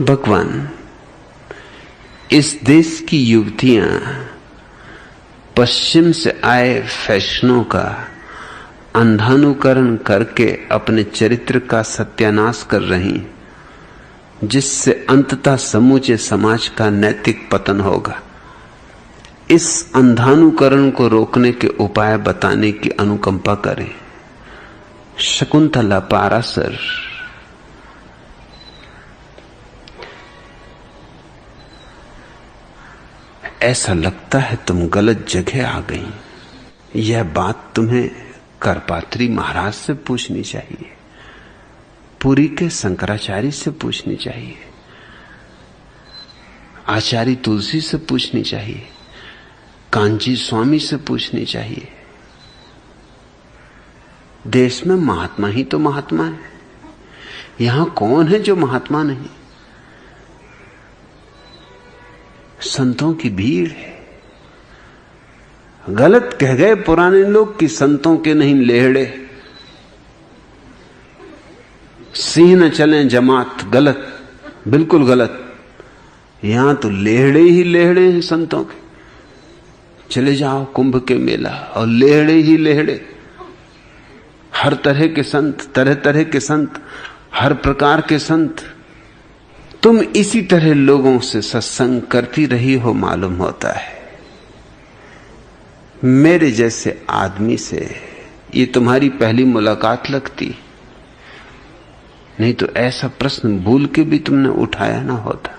भगवान, इस देश की युवतियां पश्चिम से आए फैशनों का अंधानुकरण करके अपने चरित्र का सत्यानाश कर रही, जिससे अंततः समूचे समाज का नैतिक पतन होगा। इस अंधानुकरण को रोकने के उपाय बताने की अनुकंपा करें। शकुंतला पारासर। ऐसा लगता है तुम गलत जगह आ गई। यह बात तुम्हें करपात्री महाराज से पूछनी चाहिए, पुरी के शंकराचार्य से पूछनी चाहिए, आचार्य तुलसी से पूछनी चाहिए, कांची स्वामी से पूछनी चाहिए। देश में महात्मा ही तो महात्मा है। यहां कौन है जो महात्मा नहीं? संतों की भीड़ है। गलत कह गए पुराने लोग कि संतों के नहीं लेहड़े, सिंह न चलें जमात। गलत, बिल्कुल गलत। यहां तो लेहड़े ही लेहड़े हैं संतों के। चले जाओ कुंभ के मेला और लेहड़े ही लेहड़े। हर तरह के संत, तरह तरह के संत, हर प्रकार के संत। तुम इसी तरह लोगों से सत्संग करती रही हो मालूम होता है। मेरे जैसे आदमी से ये तुम्हारी पहली मुलाकात लगती, नहीं तो ऐसा प्रश्न भूल के भी तुमने उठाया ना होता।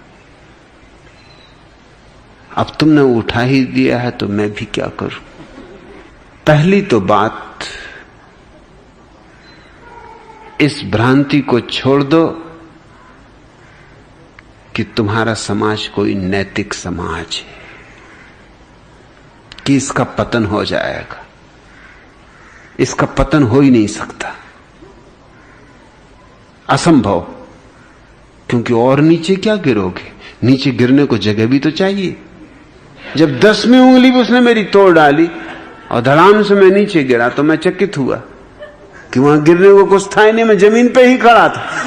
अब तुमने उठा ही दिया है तो मैं भी क्या करूं। पहली तो बात, इस भ्रांति को छोड़ दो कि तुम्हारा समाज कोई नैतिक समाज है, कि इसका पतन हो जाएगा। इसका पतन हो ही नहीं सकता, असंभव। क्योंकि और नीचे क्या गिरोगे? नीचे गिरने को जगह भी तो चाहिए। जब 10वीं उंगली भी उसने मेरी तोड़ डाली और धड़ाम से मैं नीचे गिरा तो मैं चकित हुआ कि वहां गिरने को कुछ था ही नहीं। मैं जमीन पे ही खड़ा था,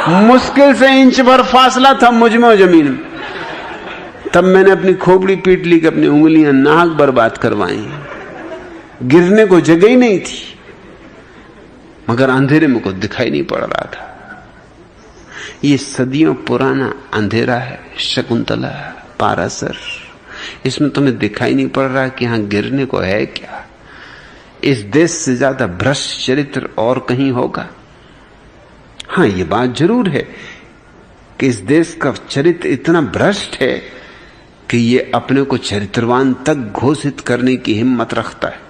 मुश्किल से इंच भर फासला था मुझ में और जमीन में। तब मैंने अपनी खोपड़ी पीट ली कि अपनी उंगलियां नाक बर्बाद करवाई। गिरने को जगह ही नहीं थी, मगर अंधेरे में कुछ दिखाई नहीं पड़ रहा था। ये सदियों पुराना अंधेरा है शकुंतला पारासर। इसमें तुम्हें दिखाई नहीं पड़ रहा कि यहां गिरने को है क्या। इस देश से ज्यादा भ्रष्ट चरित्र और कहीं होगा? हां, ये बात जरूर है कि इस देश का चरित्र इतना भ्रष्ट है कि ये अपने को चरित्रवान तक घोषित करने की हिम्मत रखता है।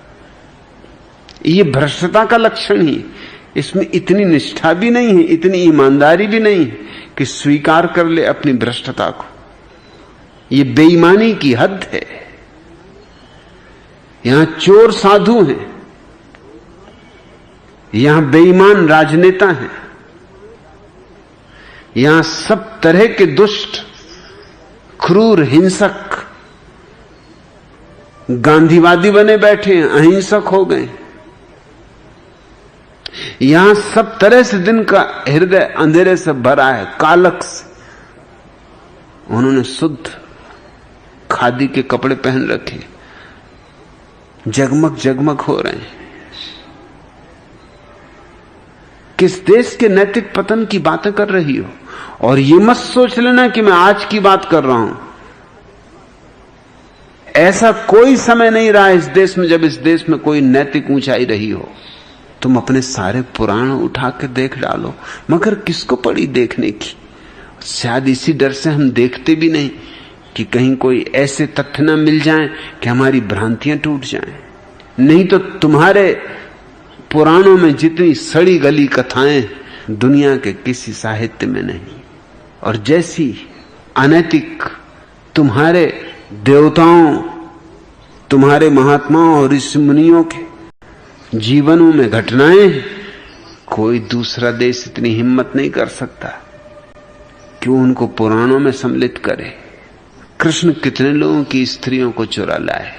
ये भ्रष्टता का लक्षण ही। इसमें इतनी निष्ठा भी नहीं है, इतनी ईमानदारी भी नहीं है कि स्वीकार कर ले अपनी भ्रष्टता को। ये बेईमानी की हद है। यहां चोर साधु हैं, यहां बेईमान राजनेता हैं, यहां सब तरह के दुष्ट, क्रूर, हिंसक गांधीवादी बने बैठे हैं, अहिंसक हो गए। यहां सब तरह से दिन का हृदय अंधेरे से भरा है, कालक से। उन्होंने शुद्ध खादी के कपड़े पहन रखे, जगमग जगमग हो रहे हैं। किस देश के नैतिक पतन की बातें कर रही हो? और ये मत सोच लेना कि मैं आज की बात कर रहा हूं। ऐसा कोई समय नहीं रहा इस देश में जब इस देश में कोई नैतिक ऊंचाई रही हो। तुम अपने सारे पुराण उठा के देख डालो, मगर किसको पड़ी देखने की? शायद इसी डर से हम देखते भी नहीं कि कहीं कोई ऐसे तथ्य न मिल जाएं कि हमारी भ्रांतियां टूट जाएं। नहीं तो तुम्हारे पुराणों में जितनी सड़ी गली कथाएं दुनिया के किसी साहित्य में नहीं। और जैसी अनैतिक तुम्हारे देवताओं, तुम्हारे महात्माओं और ऋषि मुनियों के जीवनों में घटनाएं, कोई दूसरा देश इतनी हिम्मत नहीं कर सकता कि उनको पुराणों में सम्मिलित करे। कृष्ण कितने लोगों की स्त्रियों को चुरा लाए।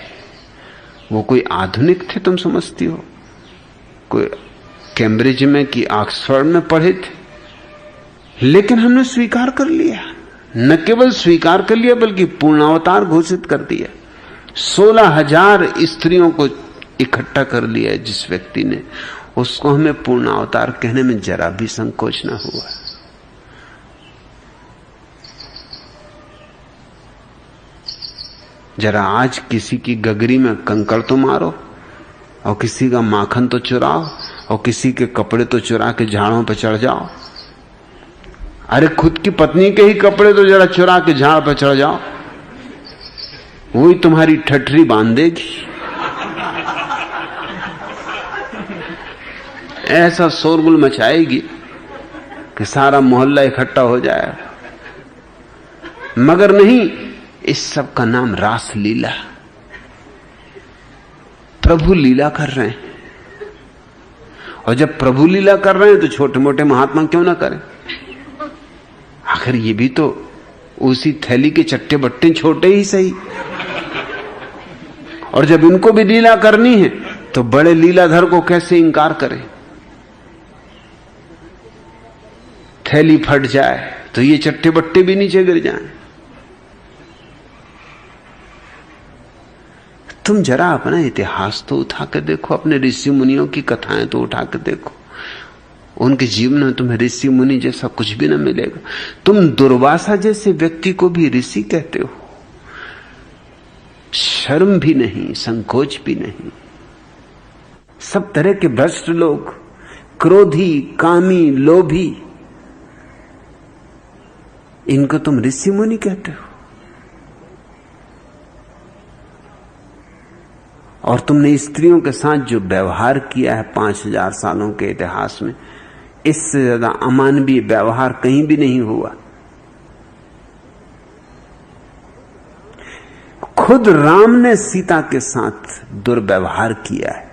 वो कोई आधुनिक थे तुम समझती हो? कोई कैम्ब्रिज में कि ऑक्सफोर्ड में पढ़े थे? लेकिन हमने स्वीकार कर लिया, न केवल स्वीकार कर लिया बल्कि पूर्णावतार घोषित कर दिया। 16,000 स्त्रियों को इकट्ठा कर लिया है जिस व्यक्ति ने, उसको हमें पूर्णावतार कहने में जरा भी संकोच न हुआ। जरा आज किसी की गगरी में कंकड़ तो मारो, और किसी का माखन तो चुराओ, और किसी के कपड़े तो चुरा के झाड़ों पर चढ़ जाओ। अरे खुद की पत्नी के ही कपड़े तो जरा चुरा के झाड़ पर चढ़ जाओ, वही तुम्हारी ठठरी बांध देगी। ऐसा शोरगुल मचाएगी कि सारा मोहल्ला इकट्ठा हो जाए। मगर नहीं, इस सब का नाम रास लीला। प्रभु लीला कर रहे हैं, और जब प्रभु लीला कर रहे हैं तो छोटे मोटे महात्मा क्यों ना करें। आखिर ये भी तो उसी थैली के चट्टे बट्टे छोटे ही सही। और जब इनको भी लीला करनी है तो बड़े लीलाधर को कैसे इंकार करें। थैली फट जाए तो ये चट्टे बट्टे भी नीचे गिर जाएं। तुम जरा अपना इतिहास तो उठा के देखो, अपने ऋषि मुनियों की कथाएं तो उठा के देखो। उनके जीवन में तुम्हें ऋषि मुनि जैसा कुछ भी न मिलेगा। तुम दुर्वासा जैसे व्यक्ति को भी ऋषि कहते हो, शर्म भी नहीं, संकोच भी नहीं। सब तरह के भ्रष्ट लोग, क्रोधी, कामी, लोभी, इनको तुम ऋषि मुनि कहते हो। और तुमने स्त्रियों के साथ जो व्यवहार किया है 5000 सालों के इतिहास में, इससे ज्यादा अमानवीय व्यवहार कहीं भी नहीं हुआ। खुद राम ने सीता के साथ दुर्व्यवहार किया है,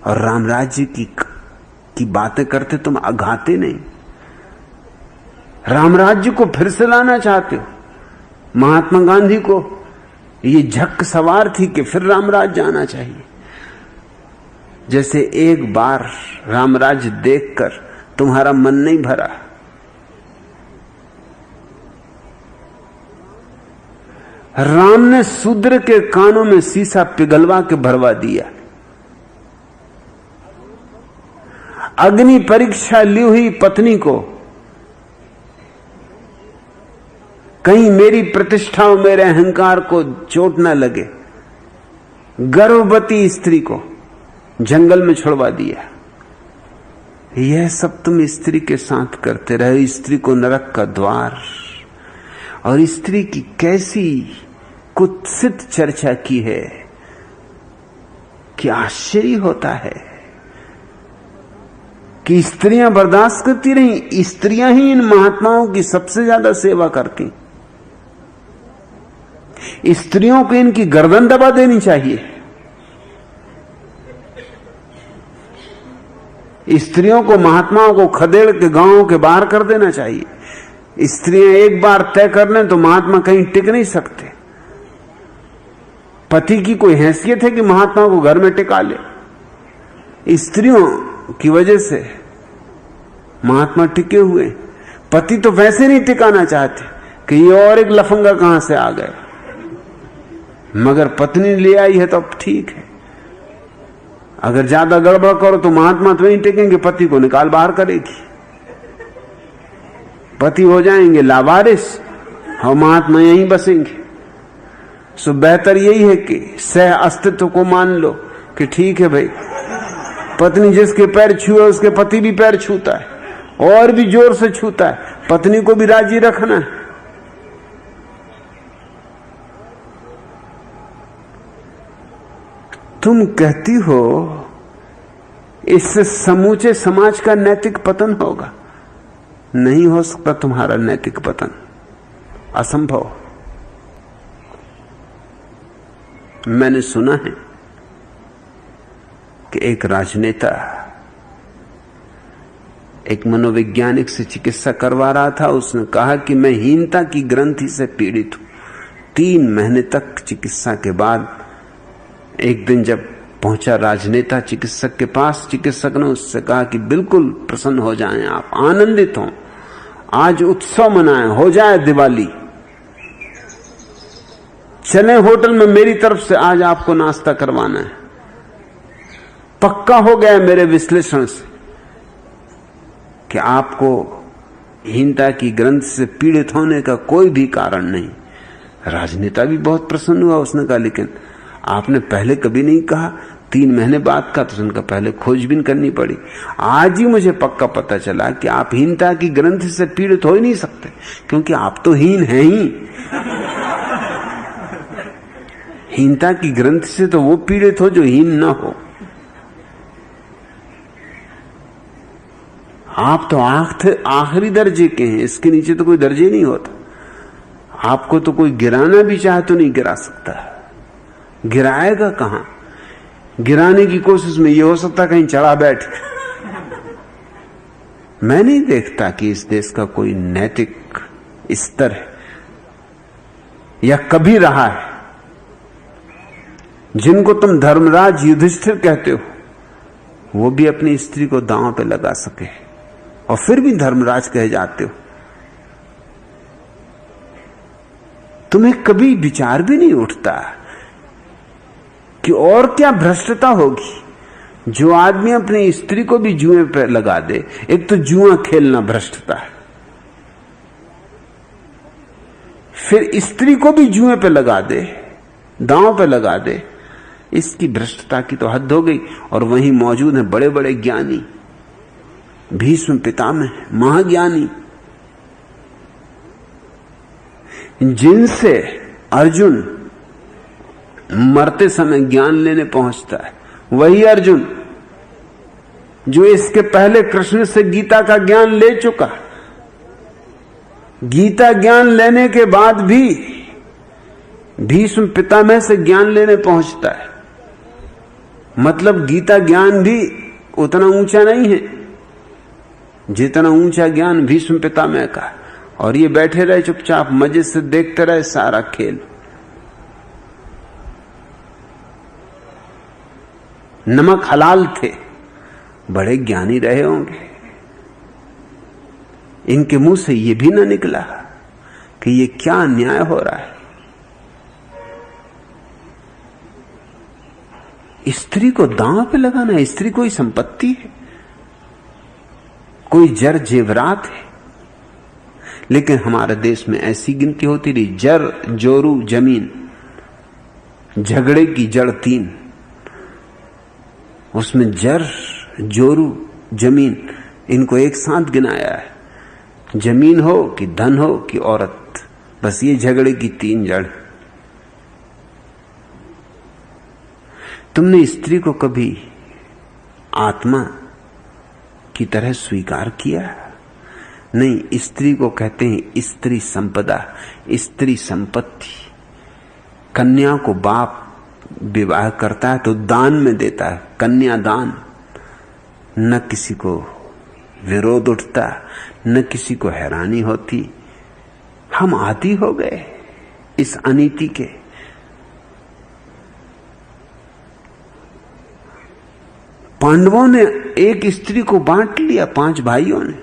और राम राज्य की बातें करते तुम अघाते नहीं। राम राज्य को फिर से लाना चाहते हो। महात्मा गांधी को ये झक सवार थी कि फिर रामराज्य आना चाहिए। जैसे एक बार रामराज्य देखकर तुम्हारा मन नहीं भरा। राम ने शूद्र के कानों में शीशा पिघलवा के भरवा दिया। अग्नि परीक्षा ली हुई पत्नी को, कहीं मेरी प्रतिष्ठा और मेरे अहंकार को चोट न लगे, गर्भवती स्त्री को जंगल में छुड़वा दिया। यह सब तुम स्त्री के साथ करते रहे। स्त्री को नरक का द्वार, और स्त्री की कैसी कुत्सित चर्चा की है कि आश्चर्य होता है कि स्त्रियां बर्दाश्त करती रही। स्त्रियां ही इन महात्माओं की सबसे ज्यादा सेवा करती। स्त्रियों को इनकी गर्दन दबा देनी चाहिए। स्त्रियों को, महात्माओं को खदेड़ के गांवों के बाहर कर देना चाहिए। स्त्रियां एक बार तय कर लें तो महात्मा कहीं टिक नहीं सकते। पति की कोई हैसियत है कि महात्मा को घर में टिका ले। स्त्रियों की वजह से महात्मा टिके हुए। पति तो वैसे नहीं टिकाना चाहते कि ये और एक लफंगा कहां से आ गए, मगर पत्नी ले आई है तो अब ठीक है। अगर ज्यादा गड़बड़ करो तो महात्मा तो नहीं टिकेंगे, पति को निकाल बाहर करेगी। पति हो जाएंगे लावारिस और महात्मा यहीं बसेंगे। सो बेहतर यही है कि सह अस्तित्व को मान लो कि ठीक है भाई, पत्नी जिसके पैर छुए उसके पति भी पैर छूता है, और भी जोर से छूता है। पत्नी को भी राजी रखना है। तुम कहती हो इससे समूचे समाज का नैतिक पतन होगा। नहीं हो सकता तुम्हारा नैतिक पतन, असंभव। मैंने सुना है कि एक राजनेता एक मनोवैज्ञानिक से चिकित्सा करवा रहा था। उसने कहा कि मैं हीनता की ग्रंथि से पीड़ित हूं। 3 महीने तक चिकित्सा के बाद एक दिन जब पहुंचा राजनेता चिकित्सक के पास। चिकित्सक ने उससे कहा कि बिल्कुल प्रसन्न हो जाएं, आप आनंदित हों, आज उत्सव मनाएं, हो जाए दिवाली, चले होटल में, मेरी तरफ से आज आपको नाश्ता करवाना है। पक्का हो गया मेरे विश्लेषण से कि आपको हीनता की ग्रंथ से पीड़ित होने का कोई भी कारण नहीं। राजनेता भी बहुत प्रसन्न हुआ। उसने कहा लेकिन आपने पहले कभी नहीं कहा, 3 महीने बाद का, तो उनका पहले खोजबीन करनी पड़ी। आज ही मुझे पक्का पता चला कि आप हीनता की ग्रंथ से पीड़ित हो ही नहीं सकते, क्योंकि आप तो हीन हैं ही। हीनता की ग्रंथ से तो वो पीड़ित हो जो हीन ना हो। आप तो आखिरी दर्जे के हैं, इसके नीचे तो कोई दर्जे नहीं होता। आपको तो कोई गिराना भी चाहे तो नहीं गिरा सकता। गिराएगा कहां? गिराने की कोशिश में यह हो सकता कहीं चढ़ा बैठ। मैं नहीं देखता कि इस देश का कोई नैतिक स्तर है या कभी रहा है। जिनको तुम धर्मराज युधिष्ठिर कहते हो, वो भी अपनी स्त्री को दांव पे लगा सके और फिर भी धर्मराज कहे जाते हो। तुम्हें कभी विचार भी नहीं उठता कि और क्या भ्रष्टता होगी जो आदमी अपनी स्त्री को भी जुए पे लगा दे। एक तो जुआ खेलना भ्रष्टता है, फिर स्त्री को भी जुए पे लगा दे, दांव पे लगा दे। इसकी भ्रष्टता की तो हद हो गई। और वहीं मौजूद हैं बड़े बड़े ज्ञानी, भीष्म पितामह, महाज्ञानी, जिनसे अर्जुन मरते समय ज्ञान लेने पहुंचता है। वही अर्जुन जो इसके पहले कृष्ण से गीता का ज्ञान ले चुका, गीता ज्ञान लेने के बाद भी भीष्म पितामह से ज्ञान लेने पहुंचता है। मतलब गीता ज्ञान भी उतना ऊंचा नहीं है जितना ऊंचा ज्ञान भीष्म पितामह का। और ये बैठे रहे चुपचाप, मजे से देखते रहे सारा खेल। नमक हलाल थे, बड़े ज्ञानी रहे होंगे। इनके मुंह से ये भी ना निकला कि ये क्या अन्याय हो रहा है। स्त्री को दांव पे लगाना, स्त्री कोई संपत्ति है, कोई जर जेवरात है। लेकिन हमारे देश में ऐसी गिनती होती रही, जर जोरू जमीन, झगड़े की जड़ 3, उसमें जर जोरू जमीन इनको एक साथ गिनाया है। जमीन हो कि धन हो कि औरत, बस ये झगड़े की 3 जड़। तुमने स्त्री को कभी आत्मा की तरह स्वीकार किया? नहीं, स्त्री को कहते हैं स्त्री संपदा, स्त्री संपत्ति। कन्या को बाप विवाह करता है तो दान में देता है, कन्यादान। न किसी को विरोध उठता, न किसी को हैरानी होती। हम आदी हो गए इस अनीति के। पांडवों ने एक स्त्री को बांट लिया 5 भाइयों ने,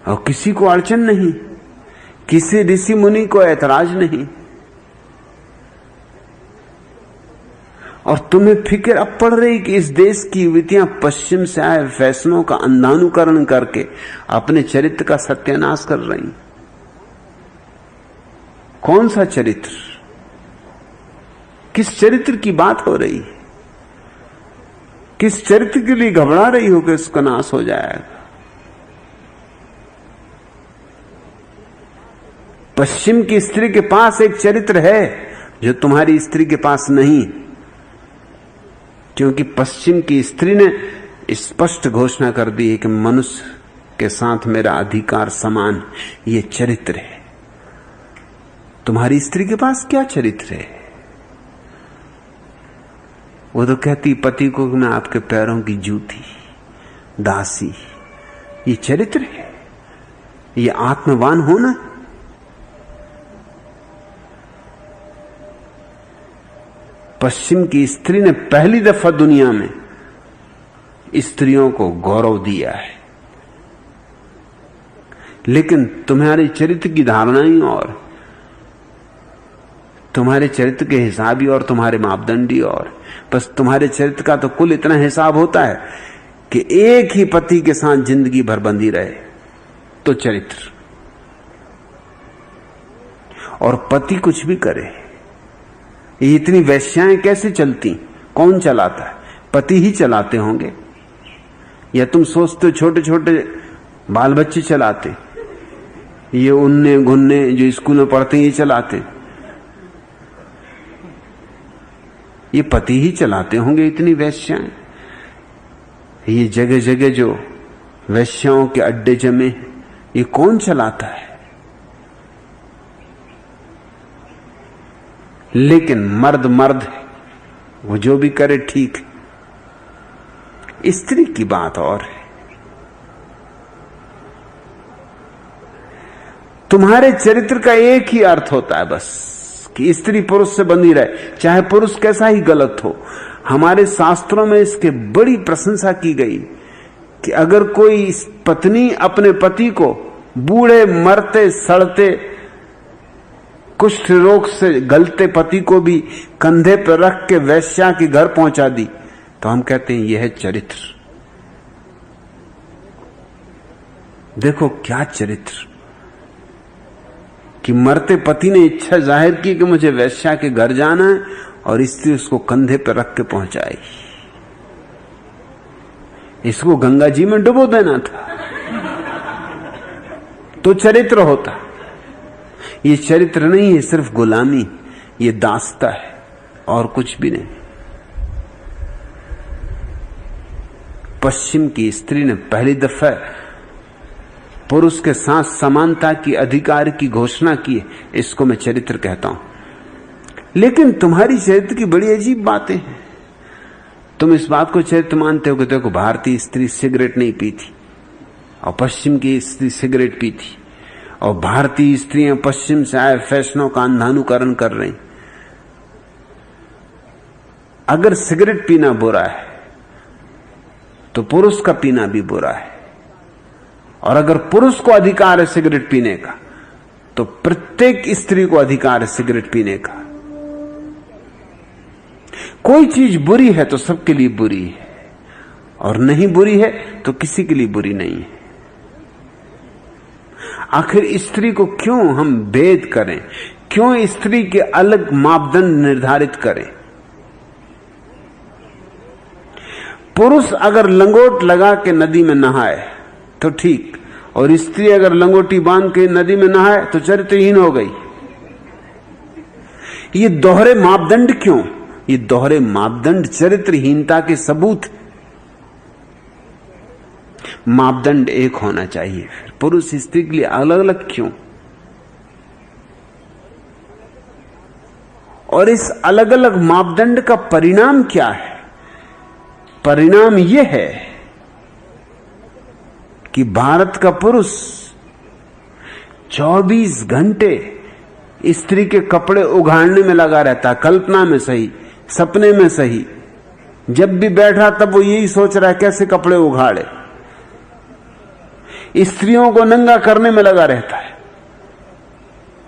और किसी को अड़चन नहीं, किसी ऋषि मुनि को ऐतराज नहीं। और तुम्हें फिक्र अब पड़ रही कि इस देश की युवतियां पश्चिम से आए फैसलों का अंधानुकरण करके अपने चरित्र का सत्यानाश कर रही। कौन सा चरित्र? किस चरित्र की बात हो रही? किस चरित्र के लिए घबरा रही हो कि उसका नाश हो जाएगा? पश्चिम की स्त्री के पास एक चरित्र है जो तुम्हारी स्त्री के पास नहीं, क्योंकि पश्चिम की स्त्री ने स्पष्ट घोषणा कर दी है कि मनुष्य के साथ मेरा अधिकार समान। ये चरित्र है। तुम्हारी स्त्री के पास क्या चरित्र है? वो तो कहती पति को कि मैं आपके पैरों की जूती, दासी। ये चरित्र है? ये आत्मवान होना? पश्चिम की स्त्री ने पहली दफा दुनिया में स्त्रियों को गौरव दिया है, लेकिन तुम्हारे चरित्र की धारणा ही और, तुम्हारे चरित्र के हिसाब ही और, तुम्हारे मापदंड ही और। बस तुम्हारे चरित्र का तो कुल इतना हिसाब होता है कि एक ही पति के साथ जिंदगी भर बंधी रहे तो चरित्र, और पति कुछ भी करे। ये इतनी वैश्याएं कैसे चलती, कौन चलाता है? पति ही चलाते होंगे, या तुम सोचते हो छोटे छोटे बाल बच्चे चलाते? ये उन्ने घुन्ने जो स्कूल में पढ़ते हैं ये चलाते? ये पति ही चलाते होंगे इतनी वैश्याएं। ये जगह जगह जो वैश्याओं के अड्डे जमे, ये कौन चलाता है? लेकिन मर्द मर्द है, वो जो भी करे ठीक है। स्त्री की बात और है। तुम्हारे चरित्र का एक ही अर्थ होता है बस, कि स्त्री पुरुष से बंधी रहे, चाहे पुरुष कैसा ही गलत हो। हमारे शास्त्रों में इसके बड़ी प्रशंसा की गई कि अगर कोई पत्नी अपने पति को बूढ़े मरते सड़ते कुष्ठ रोग से गलते पति को भी कंधे पर रख के वैश्या के घर पहुंचा दी, तो हम कहते हैं यह है चरित्र। देखो क्या चरित्र, कि मरते पति ने इच्छा जाहिर की कि मुझे वैश्या के घर जाना है, और स्त्री उसको कंधे पर रख के पहुंचाई। इसको गंगा जी में डुबो देना था तो चरित्र होता। ये चरित्र नहीं है, सिर्फ गुलामी, ये दास्ता है और कुछ भी नहीं। पश्चिम की स्त्री ने पहली दफा पुरुष के साथ समानता की अधिकार की घोषणा की, इसको मैं चरित्र कहता हूं। लेकिन तुम्हारी चरित्र की बड़ी अजीब बातें हैं। तुम इस बात को चरित्र मानते हो कि देखो भारतीय स्त्री सिगरेट नहीं पीती और पश्चिम की स्त्री सिगरेट पीती, और भारतीय स्त्रियां पश्चिम से आए फैशनों का अंधानुकरण कर रही। अगर सिगरेट पीना बुरा है तो पुरुष का पीना भी बुरा है, और अगर पुरुष को अधिकार है सिगरेट पीने का तो प्रत्येक स्त्री को अधिकार है सिगरेट पीने का। कोई चीज बुरी है तो सबके लिए बुरी है, और नहीं बुरी है तो किसी के लिए बुरी नहीं है। आखिर स्त्री को क्यों हम भेद करें, क्यों स्त्री के अलग मापदंड निर्धारित करें? पुरुष अगर लंगोट लगा के नदी में नहाए तो ठीक, और स्त्री अगर लंगोटी बांध के नदी में नहाए तो चरित्रहीन हो गई। ये दोहरे मापदंड क्यों? ये दोहरे मापदंड चरित्रहीनता के सबूत। मापदंड एक होना चाहिए, फिर पुरुष स्त्री के लिए अलग अलग क्यों? और इस अलग अलग मापदंड का परिणाम क्या है? परिणाम यह है कि भारत का पुरुष 24 घंटे स्त्री के कपड़े उघाड़ने में लगा रहता है, कल्पना में सही, सपने में सही। जब भी बैठा तब वो यही सोच रहा है कैसे कपड़े उघाड़े। स्त्रियों को नंगा करने में लगा रहता है,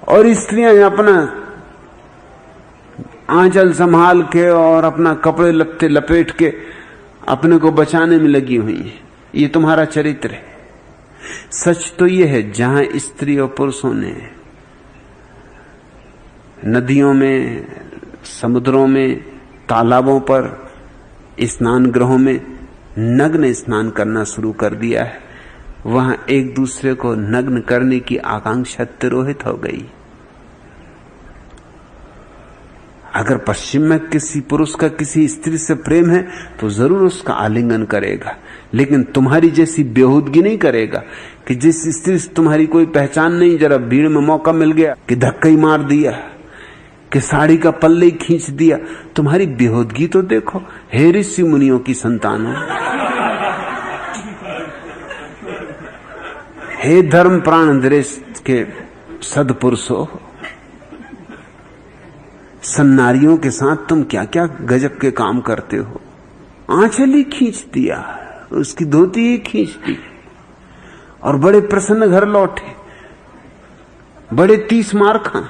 और स्त्रियां अपना आंचल संभाल के और अपना कपड़े लत्ते लपेट के अपने को बचाने में लगी हुई है। ये तुम्हारा चरित्र है। सच तो यह है, जहां स्त्री और पुरुषों ने नदियों में, समुद्रों में, तालाबों पर, स्नान गृहों में नग्न स्नान करना शुरू कर दिया है, वहां एक दूसरे को नग्न करने की आकांक्षा तिरोहित हो गई। अगर पश्चिम में किसी पुरुष का किसी स्त्री से प्रेम है तो जरूर उसका आलिंगन करेगा, लेकिन तुम्हारी जैसी बेहूदगी नहीं करेगा कि जिस स्त्री से तुम्हारी कोई पहचान नहीं, जरा भीड़ में मौका मिल गया कि धक्का ही मार दिया, कि साड़ी का पल्ले ही खींच दिया। तुम्हारी बेहूदगी तो देखो। हे ऋषि मुनियों की संतानों, हे धर्म प्राण देश के सदपुरुषों, सन्नारियों के साथ तुम क्या क्या गजब के काम करते हो। आंचल ही खींच दिया, उसकी धोती ही खींच दी, और बड़े प्रसन्न घर लौटे, बड़े 30 मार खां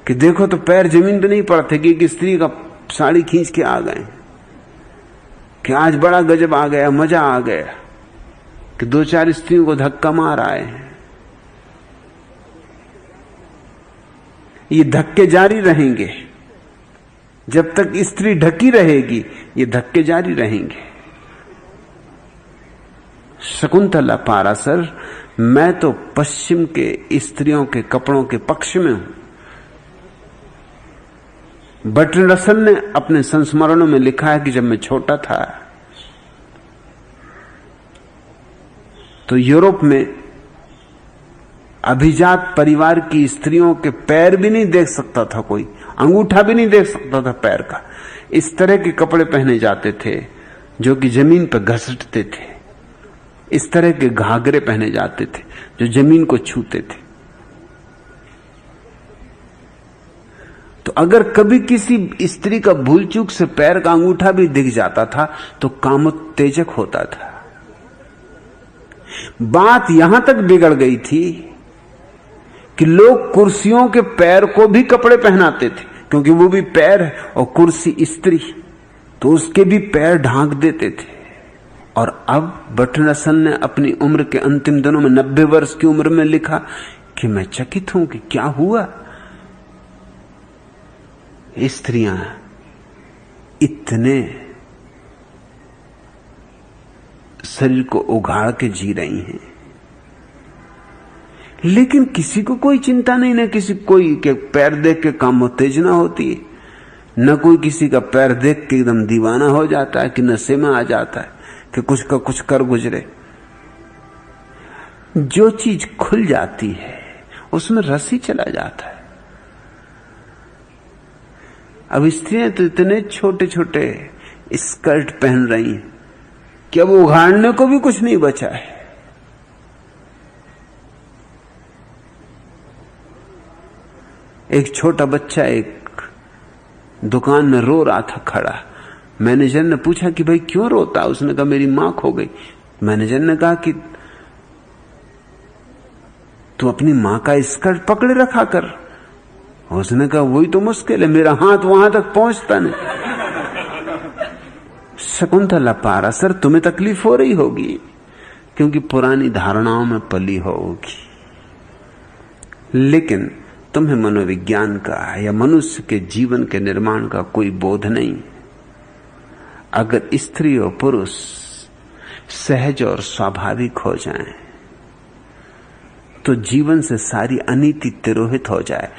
कि देखो तो पैर जमीन पे नहीं पड़ते कि एक स्त्री का साड़ी खींच के आ गए, कि आज बड़ा गजब आ गया, मजा आ गया, कि 2-4 स्त्रियों को धक्का मार आए हैं। ये धक्के जारी रहेंगे जब तक स्त्री ढकी रहेगी, ये धक्के जारी रहेंगे। शकुंतला पारासर, मैं तो पश्चिम के स्त्रियों के कपड़ों के पक्ष में हूं। बर्ट्रैंड रसल ने अपने संस्मरणों में लिखा है कि जब मैं छोटा था तो यूरोप में अभिजात परिवार की स्त्रियों के पैर भी नहीं देख सकता था कोई, अंगूठा भी नहीं देख सकता था पैर का। इस तरह के कपड़े पहने जाते थे जो कि जमीन पर घसटते थे, इस तरह के घाघरे पहने जाते थे जो जमीन को छूते थे। तो अगर कभी किसी स्त्री का भूल चूक से पैर का अंगूठा भी दिख जाता था तो कामोत्तेजक होता था। बात यहां तक बिगड़ गई थी कि लोग कुर्सियों के पैर को भी कपड़े पहनाते थे, क्योंकि वो भी पैर है और कुर्सी स्त्री, तो उसके भी पैर ढांक देते थे। और अब बर्ट्रैंड रसल ने अपनी उम्र के अंतिम दिनों में 90 वर्ष की उम्र में लिखा कि मैं चकित हूं कि क्या हुआ, स्त्रियां इतने शरीर को उघाड़ के जी रही हैं, लेकिन किसी को कोई चिंता नहीं, ना किसी कोई के पैर देख के काम उत्तेजना होती है, न कोई किसी का पैर देख के एकदम दीवाना हो जाता है कि नशे में आ जाता है कि कुछ का कुछ कर गुजरे। जो चीज खुल जाती है उसमें रस ही चला जाता है। अब स्त्रियां तो इतने छोटे छोटे स्कर्ट पहन रही हैं कि अब उघाड़ने को भी कुछ नहीं बचा है। एक छोटा बच्चा एक दुकान में रो रहा था खड़ा। मैनेजर ने पूछा कि भाई क्यों रोता? उसने कहा मेरी मां खो गई। मैनेजर ने कहा कि तू अपनी मां का स्कर्ट पकड़े रखा कर। उसने कहा वही तो मुश्किल है, मेरा हाथ वहां तक पहुंचता नहीं। शकुंतला पारासर, तुम्हें तकलीफ हो रही होगी क्योंकि पुरानी धारणाओं में पली होगी, लेकिन तुम्हें मनोविज्ञान का या मनुष्य के जीवन के निर्माण का कोई बोध नहीं। अगर स्त्री और पुरुष सहज और स्वाभाविक हो जाएं, तो जीवन से सारी अनीति तिरोहित हो जाए।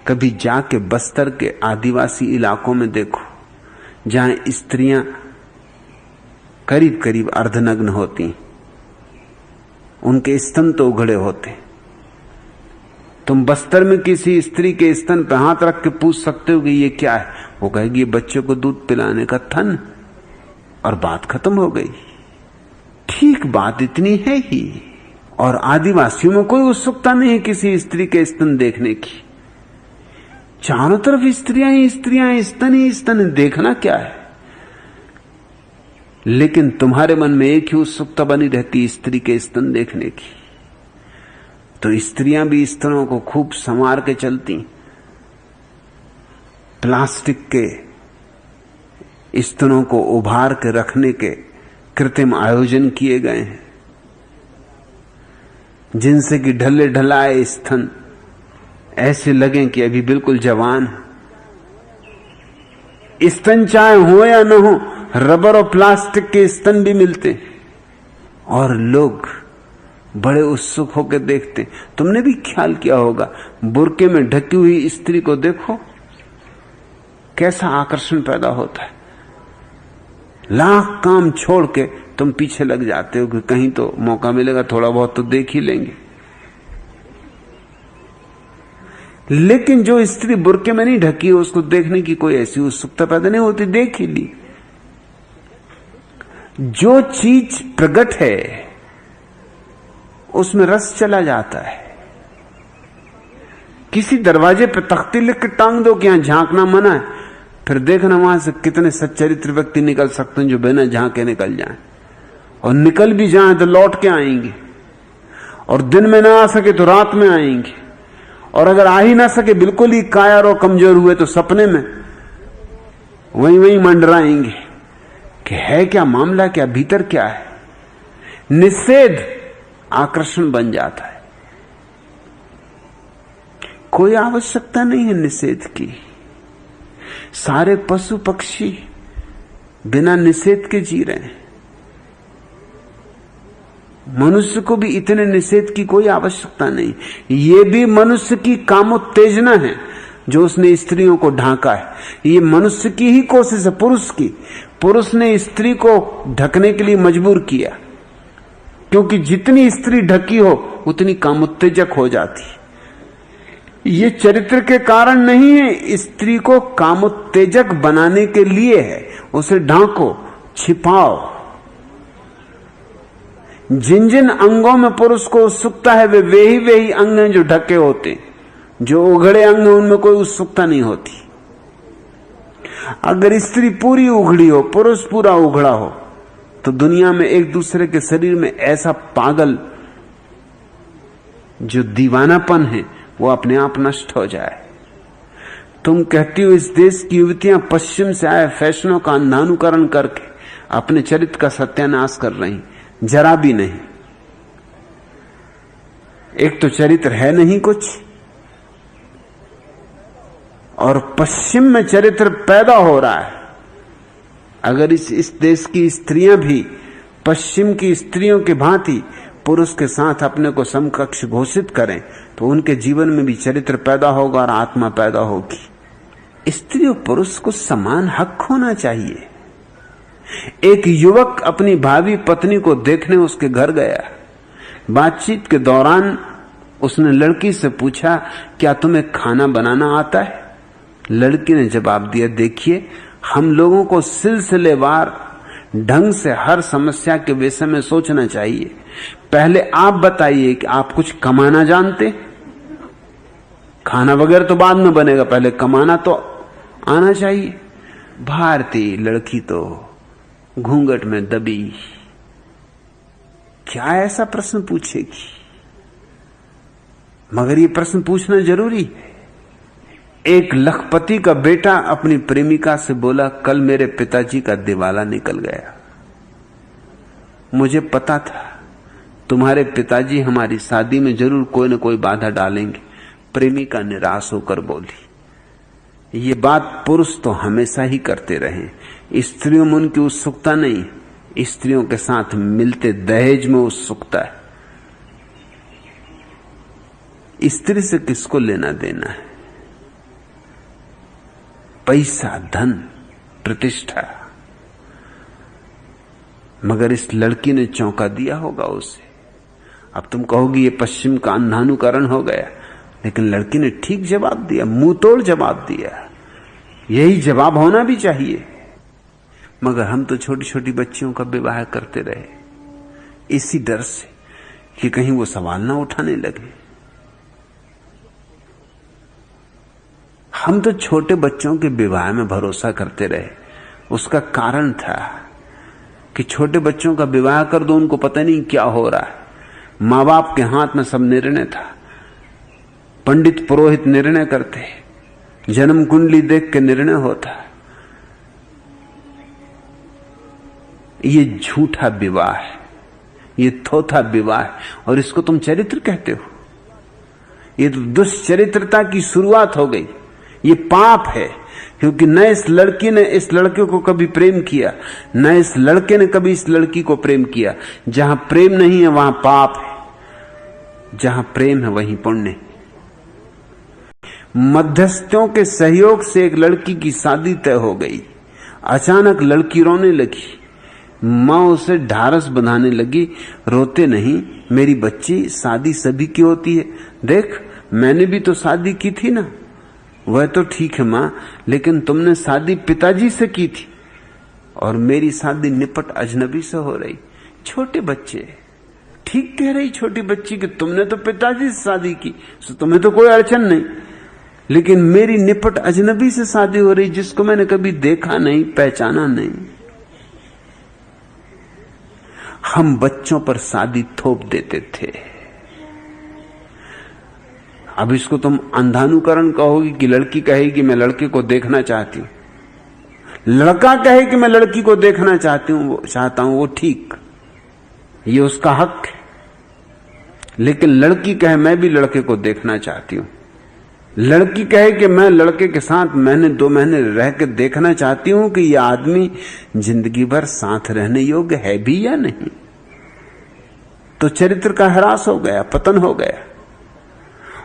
कभी जाके बस्तर के आदिवासी इलाकों में देखो, जहां स्त्रियां करीब करीब अर्धनग्न होती, उनके स्तन तो उघड़े होते। तुम बस्तर में किसी स्त्री के स्तन पर हाथ रख के पूछ सकते हो कि ये क्या है? वो कहेगी ये बच्चे को दूध पिलाने का थन, और बात खत्म हो गई। ठीक बात इतनी है ही। और आदिवासियों में कोई उत्सुकता नहीं है किसी स्त्री के स्तन देखने की। चारों तरफ स्त्रियां ही स्त्रियां, स्तन ही स्तन, देखना क्या है? लेकिन तुम्हारे मन में एक ही उत्सुकता बनी रहती, स्त्री के स्तन देखने की। तो स्त्रियां भी स्तनों को खूब संवार के चलती। प्लास्टिक के स्तनों को उभार के रखने के कृत्रिम आयोजन किए गए हैं, जिनसे कि ढले ढलाए स्तन ऐसे लगें कि अभी बिल्कुल जवान। स्तन चाहे हो या न हो, रबर और प्लास्टिक के स्तन भी मिलते और लोग बड़े उत्सुक होकर देखते। तुमने भी ख्याल किया होगा, बुर्के में ढकी हुई स्त्री को देखो कैसा आकर्षण पैदा होता है। लाख काम छोड़ के तुम पीछे लग जाते हो कि कहीं तो मौका मिलेगा, थोड़ा बहुत तो देख ही लेंगे। लेकिन जो स्त्री बुर्के में नहीं ढकी है, उसको देखने की कोई ऐसी उत्सुकता पैदा नहीं होती, देख ही ली। जो चीज प्रकट है उसमें रस चला जाता है किसी दरवाजे पे तख्ती लिख के टांग दो कि यहां झांकना मना है, फिर देखना वहां से कितने सच्चरित्र व्यक्ति निकल सकते हैं जो बिना झांके निकल जाएं, और निकल भी जाएं तो लौट के आएंगे, और दिन में ना आ सके तो रात में आएंगे, और अगर आ ही ना सके, बिल्कुल ही कायर और कमजोर हुए, तो सपने में वहीं वहीं मंडराएंगे कि है क्या मामला, क्या भीतर क्या है। निषेध आकर्षण बन जाता है। कोई आवश्यकता नहीं है निषेध की। सारे पशु पक्षी बिना निषेध के जी रहे हैं। मनुष्य को भी इतने निषेध की कोई आवश्यकता नहीं। ये भी मनुष्य की कामोत्तेजना है जो उसने स्त्रियों को ढांका है। ये मनुष्य की ही कोशिश है, पुरुष की। पुरुष ने स्त्री को ढकने के लिए मजबूर किया, क्योंकि जितनी स्त्री ढकी हो उतनी कामोत्तेजक हो जाती। ये चरित्र के कारण नहीं है, स्त्री को कामोत्तेजक बनाने के लिए है। उसे ढांको, छिपाओ। जिन जिन अंगों में पुरुष को उत्सुकता है वे ही अंग हैं जो ढके होते। जो उघड़े अंग हैं उनमें कोई उत्सुकता नहीं होती। अगर स्त्री पूरी उघड़ी हो, पुरुष पूरा उघड़ा हो, तो दुनिया में एक दूसरे के शरीर में ऐसा पागल जो दीवानापन है वो अपने आप नष्ट हो जाए। तुम कहती हो इस देश की युवतियां पश्चिम से आए फैशनों का अंधानुकरण करके अपने चरित्र का सत्यानाश कर रही। जरा भी नहीं। एक तो चरित्र है नहीं कुछ, और पश्चिम में चरित्र पैदा हो रहा है। अगर इस देश की स्त्रियां भी पश्चिम की स्त्रियों के भांति पुरुष के साथ अपने को समकक्ष घोषित करें तो उनके जीवन में भी चरित्र पैदा होगा और आत्मा पैदा होगी। स्त्री और पुरुष को समान हक होना चाहिए। एक युवक अपनी भावी पत्नी को देखने उसके घर गया। बातचीत के दौरान उसने लड़की से पूछा, क्या तुम्हें खाना बनाना आता है? लड़की ने जवाब दिया, देखिए, हम लोगों को सिलसिलेवार ढंग से हर समस्या के विषय में सोचना चाहिए। पहले आप बताइए कि आप कुछ कमाना जानते? खाना वगैरह तो बाद में बनेगा, पहले कमाना तो आना चाहिए। भारतीय लड़की तो घूंघट में दबी क्या ऐसा प्रश्न पूछेगी? मगर ये प्रश्न पूछना जरूरी है। एक लखपति का बेटा अपनी प्रेमिका से बोला, कल मेरे पिताजी का दिवाला निकल गया। मुझे पता था तुम्हारे पिताजी हमारी शादी में जरूर कोई न कोई बाधा डालेंगे। प्रेमिका निराश होकर बोली। ये बात पुरुष तो हमेशा ही करते रहे। स्त्रियों में उनकी उत्सुकता नहीं, स्त्रियों के साथ मिलते दहेज में उत्सुकता है। स्त्री से किसको लेना देना है? पैसा, धन, प्रतिष्ठा। मगर इस लड़की ने चौंका दिया होगा उसे। अब तुम कहोगी ये पश्चिम का अंधानुकरण हो गया, लेकिन लड़की ने ठीक जवाब दिया, मुंह तोड़ जवाब दिया। यही जवाब होना भी चाहिए। मगर हम तो छोटी छोटी बच्चियों का विवाह करते रहे, इसी डर से कि कहीं वो सवाल ना उठाने लगे। हम तो छोटे बच्चों के विवाह में भरोसा करते रहे। उसका कारण था कि छोटे बच्चों का विवाह कर दो, उनको पता नहीं क्या हो रहा है। माँ बाप के हाथ में सब निर्णय था। पंडित पुरोहित निर्णय करते, जन्म कुंडली देख के निर्णय होता। ये झूठा विवाह है, ये थोथा विवाह है, और इसको तुम चरित्र कहते हो। ये तो दुष्चरित्रता की शुरुआत हो गई। ये पाप है, क्योंकि न इस लड़की ने इस लड़के को कभी प्रेम किया, न इस लड़के ने कभी इस लड़की को प्रेम किया। जहां प्रेम नहीं है वहां पाप है, जहां प्रेम है वहीं पुण्य। मध्यस्थों के सहयोग से एक लड़की की शादी तय हो गई। अचानक लड़की रोने लगी। मां उसे ढारस बंधाने लगी, रोते नहीं मेरी बच्ची, शादी सभी की होती है। देख, मैंने भी तो शादी की थी ना। वह तो ठीक है मां, लेकिन तुमने शादी पिताजी से की थी और मेरी शादी निपट अजनबी से हो रही। छोटे बच्चे ठीक कह रही छोटी बच्ची कि तुमने तो पिताजी से शादी की, तो तुम्हें तो कोई अड़चन नहीं, लेकिन मेरी निपट अजनबी से शादी हो रही जिसको मैंने कभी देखा नहीं, पहचाना नहीं। हम बच्चों पर शादी थोप देते थे। अब इसको तुम अंधानुकरण कहोगी कि लड़की कहेगी मैं लड़के को देखना चाहती हूं, लड़का कहे कि मैं लड़की को देखना चाहता हूं, वो ठीक, ये उसका हक है। लेकिन लड़की कहे मैं भी लड़के को देखना चाहती हूं, लड़की कहे कि मैं लड़के के साथ महीने 2 महीने रह के देखना चाहती हूं कि यह आदमी जिंदगी भर साथ रहने योग्य है भी या नहीं, तो चरित्र का ह्रास हो गया, पतन हो गया।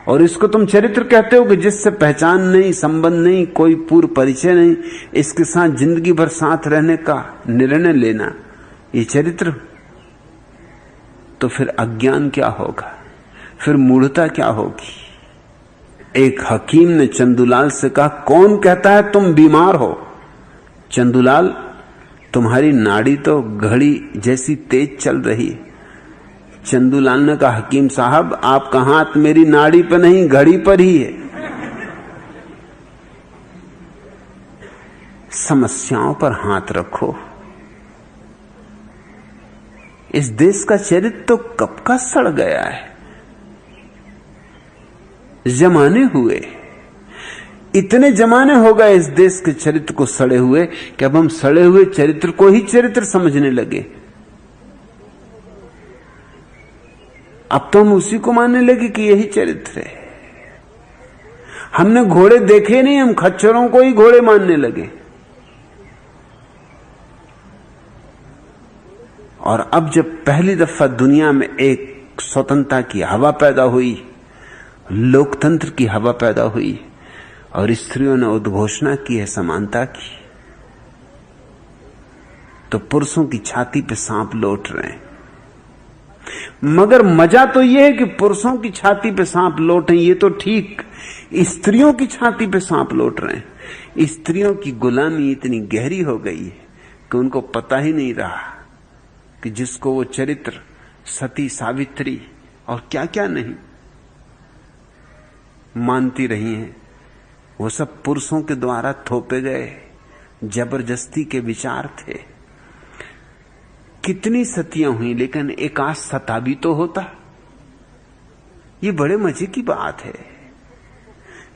और इसको तुम चरित्र कहते हो कि जिससे पहचान नहीं, संबंध नहीं, कोई पूर्व परिचय नहीं, इसके साथ जिंदगी भर साथ रहने का निर्णय लेना, ये चरित्र? तो फिर अज्ञान क्या होगा, फिर मूढ़ता क्या होगी? एक हकीम ने चंदूलाल से कहा, कौन कहता है तुम बीमार हो? चंदूलाल, तुम्हारी नाड़ी तो घड़ी जैसी तेज चल रही है। चंदूलाल ने कहा, हकीम साहब आपका हाथ मेरी नाड़ी पर नहीं, घड़ी पर ही है। समस्याओं पर हाथ रखो। इस देश का चरित्र तो कब का सड़ गया है। जमाने हुए, इतने जमाने हो गए इस देश के चरित्र को सड़े हुए कि अब हम सड़े हुए चरित्र को ही चरित्र समझने लगे। अब तो हम उसी को मानने लगे कि यही चरित्र है। हमने घोड़े देखे नहीं, हम खच्चरों को ही घोड़े मानने लगे। और अब जब पहली दफा दुनिया में एक स्वतंत्रता की हवा पैदा हुई, लोकतंत्र की हवा पैदा हुई, और स्त्रियों ने उद्घोषणा की है समानता की, तो पुरुषों की छाती पे सांप लौट रहे हैं। मगर मजा तो यह है कि पुरुषों की छाती पे सांप लौटे, ये तो ठीक, स्त्रियों की छाती पे सांप लौट रहे हैं। स्त्रियों की गुलामी इतनी गहरी हो गई है कि उनको पता ही नहीं रहा कि जिसको वो चरित्र सती सावित्री और क्या क्या नहीं मानती रही हैं, वो सब पुरुषों के द्वारा थोपे गए जबरदस्ती के विचार थे। कितनी सतियां हुई, लेकिन एक आध सता भी तो होता। ये बड़े मजे की बात है।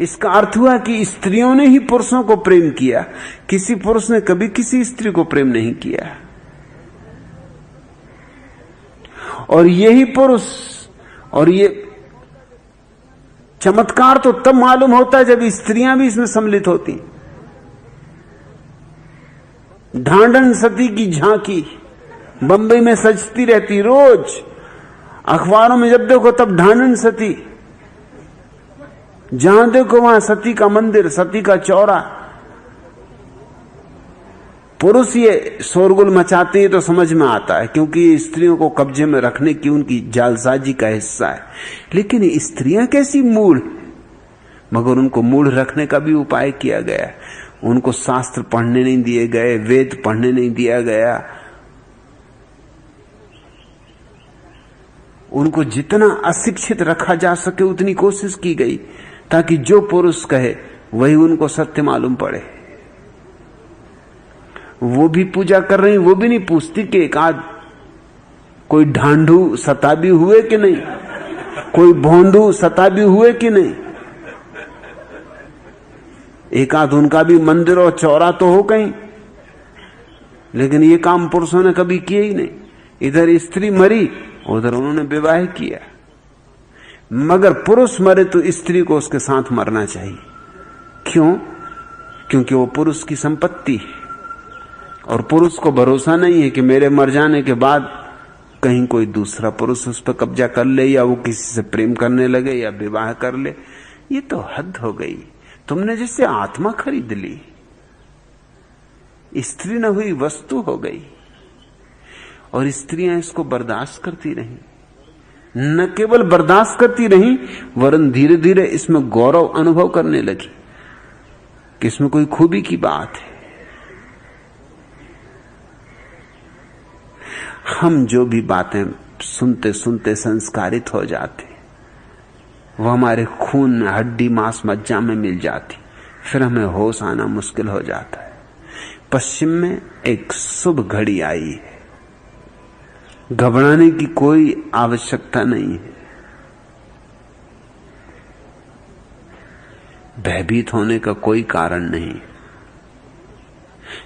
इसका अर्थ हुआ कि स्त्रियों ने ही पुरुषों को प्रेम किया, किसी पुरुष ने कभी किसी स्त्री को प्रेम नहीं किया। और यही पुरुष, और ये चमत्कार तो तब मालूम होता है जब स्त्रियां भी इसमें सम्मिलित होती। ढांढन सती की झांकी बंबई में सजती रहती, रोज अखबारों में जब देखो तब ढांढन सती, जहां देखो वहां सती का मंदिर, सती का चौरा। पुरुष ये शोरगुल मचाते हैं तो समझ में आता है, क्योंकि स्त्रियों को कब्जे में रखने की उनकी जालसाजी का हिस्सा है। लेकिन स्त्रियां कैसी मूढ़, मगर उनको मूढ़ रखने का भी उपाय किया गया। उनको शास्त्र पढ़ने नहीं दिए गए, वेद पढ़ने नहीं दिया गया, उनको जितना अशिक्षित रखा जा सके उतनी कोशिश की गई, ताकि जो पुरुष कहे वही उनको सत्य मालूम पड़े। वो भी पूजा कर रही, वो भी नहीं पूछती कि एक आध कोई ढांढू सताबी हुए कि नहीं, कोई भोंदू सताबी हुए कि नहीं। एक आध उनका भी मंदिर और चौरा तो हो कहीं, लेकिन ये काम पुरुषों ने कभी किए ही नहीं। इधर स्त्री मरी, उधर उन्होंने विवाह किया। मगर पुरुष मरे तो स्त्री को उसके साथ मरना चाहिए। क्यों? क्योंकि वो पुरुष की संपत्ति है, और पुरुष को भरोसा नहीं है कि मेरे मर जाने के बाद कहीं कोई दूसरा पुरुष उस पर कब्जा कर ले, या वो किसी से प्रेम करने लगे, या विवाह कर ले। ये तो हद हो गई। तुमने जैसे आत्मा खरीद ली, स्त्री न हुई वस्तु हो गई। और स्त्रियां इसको बर्दाश्त करती रहीं। न केवल बर्दाश्त करती रहीं, वरन धीरे धीरे इसमें गौरव अनुभव करने लगी कि इसमें कोई खूबी की बात है। हम जो भी बातें सुनते सुनते संस्कारित हो जाते, वो हमारे खून, हड्डी, मांस, मज्जा में मिल जाती, फिर हमें होश आना मुश्किल हो जाता है। पश्चिम में एक शुभ घड़ी आई है, घबराने की कोई आवश्यकता नहीं है, भयभीत होने का कोई कारण नहीं।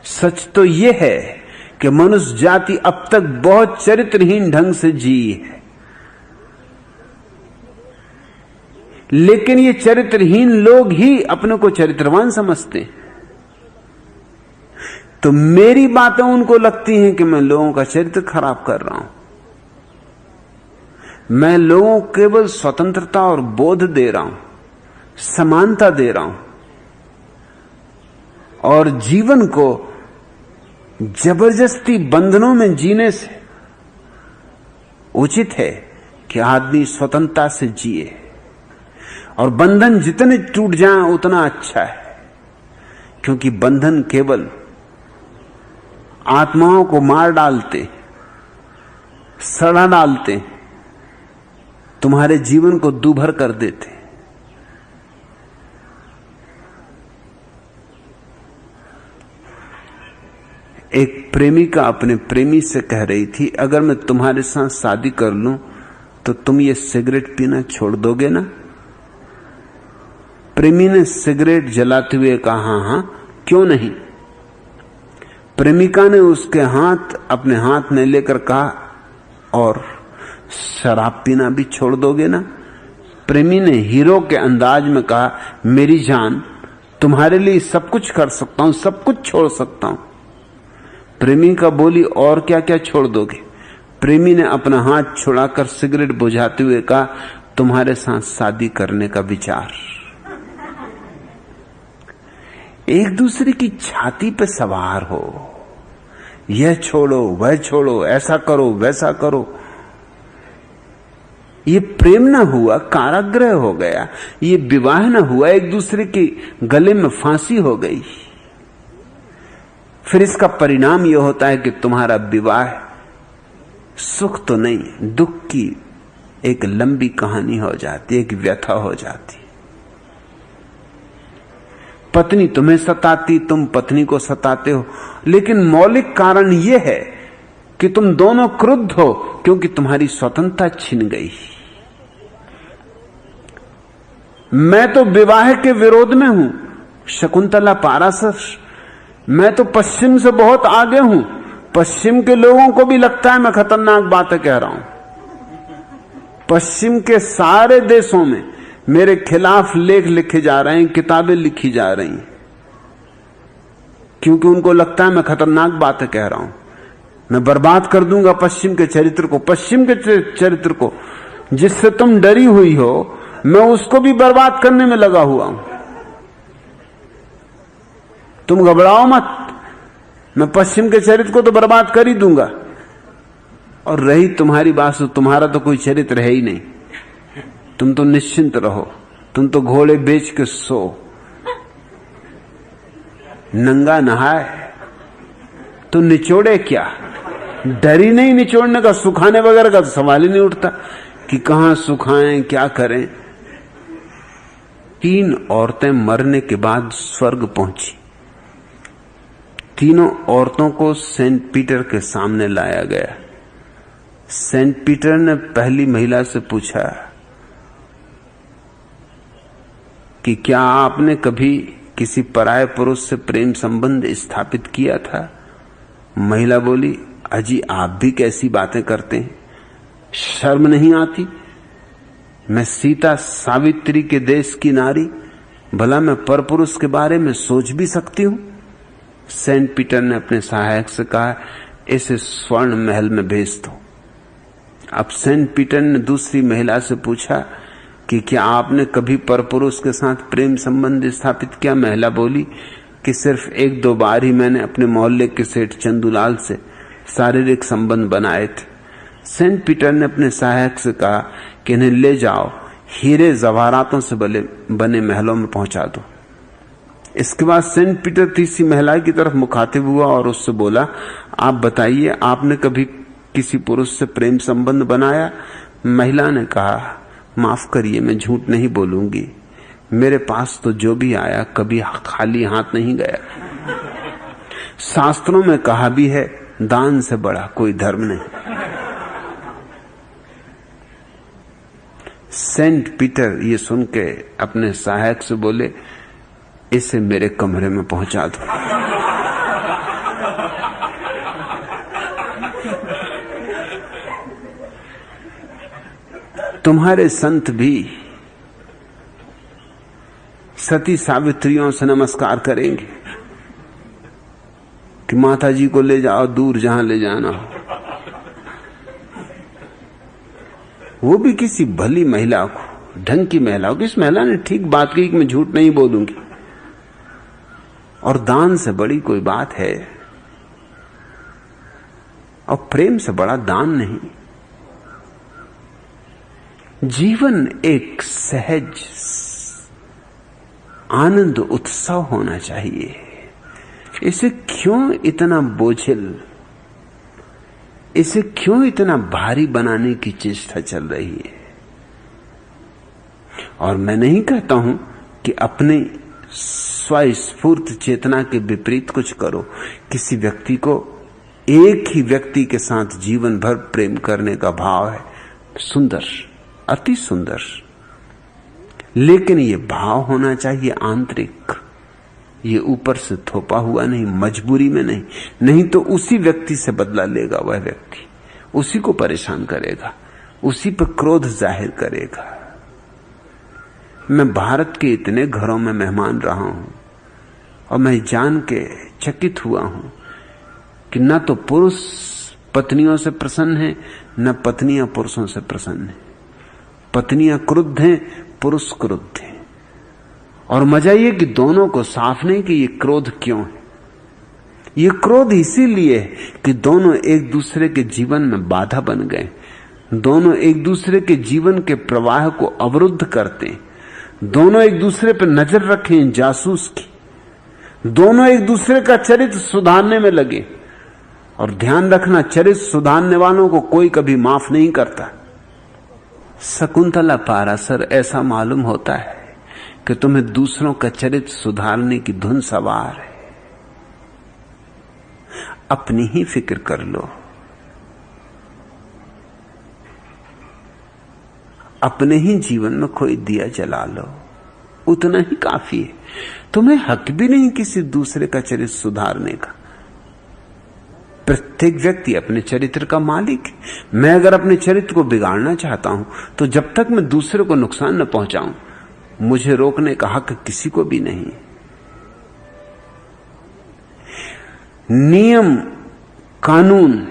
सच तो यह है कि मनुष्य जाति अब तक बहुत चरित्रहीन ढंग से जी है, लेकिन ये चरित्रहीन लोग ही अपने को चरित्रवान समझते हैं। तो मेरी बातें उनको लगती हैं कि मैं लोगों का चरित्र खराब कर रहा हूं। मैं लोगों को केवल स्वतंत्रता और बोध दे रहा हूं, समानता दे रहा हूं, और जीवन को जबरदस्ती बंधनों में जीने से उचित है कि आदमी स्वतंत्रता से जिए, और बंधन जितने टूट जाएं उतना अच्छा है, क्योंकि बंधन केवल आत्माओं को मार डालते, सड़ा डालते, तुम्हारे जीवन को दूभर कर देते। एक प्रेमिका अपने प्रेमी से कह रही थी, अगर मैं तुम्हारे साथ शादी कर लूं तो तुम ये सिगरेट पीना छोड़ दोगे ना? प्रेमी ने सिगरेट जलाते हुए कहा, हां हां, क्यों नहीं। प्रेमिका ने उसके हाथ अपने हाथ में लेकर कहा, और शराब पीना भी छोड़ दोगे ना? प्रेमी ने हीरो के अंदाज में कहा, मेरी जान, तुम्हारे लिए सब कुछ कर सकता हूं, सब कुछ छोड़ सकता हूं। प्रेमिका बोली, और क्या क्या छोड़ दोगे? प्रेमी ने अपना हाथ छुड़ाकर सिगरेट बुझाते हुए कहा, तुम्हारे साथ शादी करने का विचार। एक दूसरे की छाती पे सवार हो, यह छोड़ो, वह छोड़ो, ऐसा करो, वैसा करो। ये प्रेम ना हुआ, कारागृह हो गया। ये विवाह ना हुआ, एक दूसरे के गले में फांसी हो गई। फिर इसका परिणाम यह होता है कि तुम्हारा विवाह सुख तो नहीं, दुख की एक लंबी कहानी हो जाती, एक व्यथा हो जाती। पत्नी तुम्हें सताती, तुम पत्नी को सताते हो, लेकिन मौलिक कारण यह है कि तुम दोनों क्रुद्ध हो, क्योंकि तुम्हारी स्वतंत्रता छिन गई। मैं तो विवाह के विरोध में हूं, शकुंतला पाराशर। मैं तो पश्चिम से बहुत आगे हूं। पश्चिम के लोगों को भी लगता है मैं खतरनाक बातें कह रहा हूं। पश्चिम के सारे देशों में मेरे खिलाफ लेख लिखे जा रहे हैं, किताबें लिखी जा रही हैं, क्योंकि उनको लगता है मैं खतरनाक बातें कह रहा हूं। मैं बर्बाद कर दूंगा पश्चिम के चरित्र को, पश्चिम के चरित्र को जिससे तुम डरी हुई हो, मैं उसको भी बर्बाद करने में लगा हुआ हूं। तुम घबराओ मत, मैं पश्चिम के चरित्र को तो बर्बाद कर ही दूंगा। और रही तुम्हारी बात, तुम्हारा तो कोई चरित्र है ही नहीं, तुम तो निश्चिंत रहो, तुम तो घोड़े बेच के सो, नंगा नहाए तो निचोड़े क्या? डर ही नहीं निचोड़ने का, सुखाने वगैरह का तो सवाल ही नहीं उठता कि कहां सुखाएं, क्या करें। 3 औरतें मरने के बाद स्वर्ग पहुंची। तीनों औरतों को सेंट पीटर के सामने लाया गया। सेंट पीटर ने पहली महिला से पूछा कि क्या आपने कभी किसी पराये पुरुष से प्रेम संबंध स्थापित किया था? महिला बोली, अजी आप भी कैसी बातें करते हैं, शर्म नहीं आती? मैं सीता सावित्री के देश की नारी, भला मैं परपुरुष के बारे में सोच भी सकती हूं? सेंट पीटर ने अपने सहायक से कहा, इसे स्वर्ण महल में भेज दो। अब सेंट पीटर ने दूसरी महिला से पूछा कि क्या आपने कभी परपुरुष के साथ प्रेम संबंध स्थापित किया? महिला बोली कि सिर्फ 1-2 बार ही मैंने अपने मोहल्ले के सेठ चंदूलाल से शारीरिक संबंध बनाए थे। सेंट पीटर ने अपने सहायक से कहा कि इन्हें ले जाओ, हीरे जवाहरातों से बने महलों में पहुंचा दो। इसके बाद सेंट पीटर तीसरी महिला की तरफ मुखातिब हुआ और उससे बोला, आप बताइए, आपने कभी किसी पुरुष से प्रेम संबंध बनाया, महिला ने कहा माफ करिए मैं झूठ नहीं बोलूंगी, मेरे पास तो जो भी आया कभी खाली हाथ नहीं गया। शास्त्रों में कहा भी है दान से बड़ा कोई धर्म नहीं। सेंट पीटर ये सुन के अपने सहायक से बोले इसे मेरे कमरे में पहुंचा दो। तुम्हारे संत भी सती सावित्रियों से नमस्कार करेंगे कि माता जी को ले जाओ दूर जहां ले जाना हो। वो भी किसी भली महिला को, ढंग की महिला को। इस महिला ने ठीक बात कही कि मैं झूठ नहीं बोलूंगी, और दान से बड़ी कोई बात है, और प्रेम से बड़ा दान नहीं। जीवन एक सहज आनंद उत्सव होना चाहिए। इसे क्यों इतना बोझिल, इसे क्यों इतना भारी बनाने की चेष्टा चल रही है? और मैं नहीं कहता हूं कि अपने स्वस्फूर्त चेतना के विपरीत कुछ करो। किसी व्यक्ति को एक ही व्यक्ति के साथ जीवन भर प्रेम करने का भाव है, सुंदर, अति सुंदर, लेकिन ये भाव होना चाहिए आंतरिक, ये ऊपर से थोपा हुआ नहीं, मजबूरी में नहीं। नहीं तो उसी व्यक्ति से बदला लेगा वह व्यक्ति, उसी को परेशान करेगा, उसी पर क्रोध जाहिर करेगा। मैं भारत के इतने घरों में मेहमान रहा हूं और मैं जान के चकित हुआ हूं कि न तो पुरुष पत्नियों से प्रसन्न है, न पत्नियां पुरुषों से प्रसन्न है। पत्नियां क्रुद्ध हैं, पुरुष क्रुद्ध हैं। और मजा ये कि दोनों को साफ नहीं कि ये क्रोध क्यों है। ये क्रोध इसीलिए कि दोनों एक दूसरे के जीवन में बाधा बन गए, दोनों एक दूसरे के जीवन के प्रवाह को अवरुद्ध करते हैं, दोनों एक दूसरे पर नजर रखें जासूस की, दोनों एक दूसरे का चरित्र सुधारने में लगे। और ध्यान रखना, चरित्र सुधारने वालों को कोई कभी माफ नहीं करता। शकुंतला पारासर ऐसा मालूम होता है कि तुम्हें दूसरों का चरित्र सुधारने की धुन सवार है। अपनी ही फिक्र कर लो, अपने ही जीवन में कोई दिया जला लो, उतना ही काफी है। तुम्हें हक भी नहीं किसी दूसरे का चरित्र सुधारने का। प्रत्येक व्यक्ति अपने चरित्र का मालिक है। मैं अगर अपने चरित्र को बिगाड़ना चाहता हूं तो जब तक मैं दूसरे को नुकसान न पहुंचाऊं, मुझे रोकने का हक किसी को भी नहीं। नियम, कानून,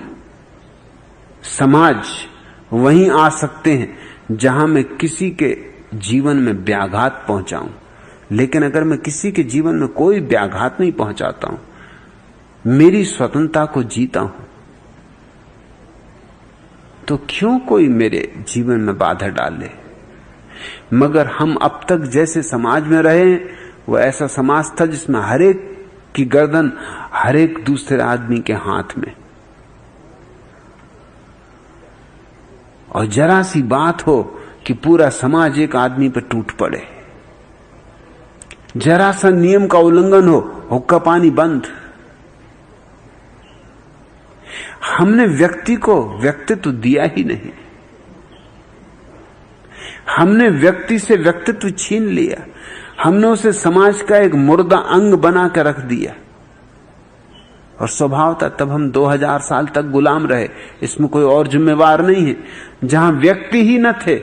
समाज वहीं आ सकते हैं जहां मैं किसी के जीवन में व्याघात पहुंचाऊं। लेकिन अगर मैं किसी के जीवन में कोई व्याघात नहीं पहुंचाता हूं, मेरी स्वतंत्रता को जीता हूं, तो क्यों कोई मेरे जीवन में बाधा डाले? मगर हम अब तक जैसे समाज में रहे, वो ऐसा समाज था जिसमें हर एक की गर्दन हर एक दूसरे आदमी के हाथ में, और जरा सी बात हो कि पूरा समाज एक आदमी पर टूट पड़े। जरा सा नियम का उल्लंघन हो, हुक्का पानी बंद। हमने व्यक्ति को व्यक्तित्व दिया ही नहीं, हमने व्यक्ति से व्यक्तित्व छीन लिया, हमने उसे समाज का एक मुर्दा अंग बना कर रख दिया। और स्वभाव था तब हम 2000 साल तक गुलाम रहे, इसमें कोई और जिम्मेवार नहीं है। जहां व्यक्ति ही न थे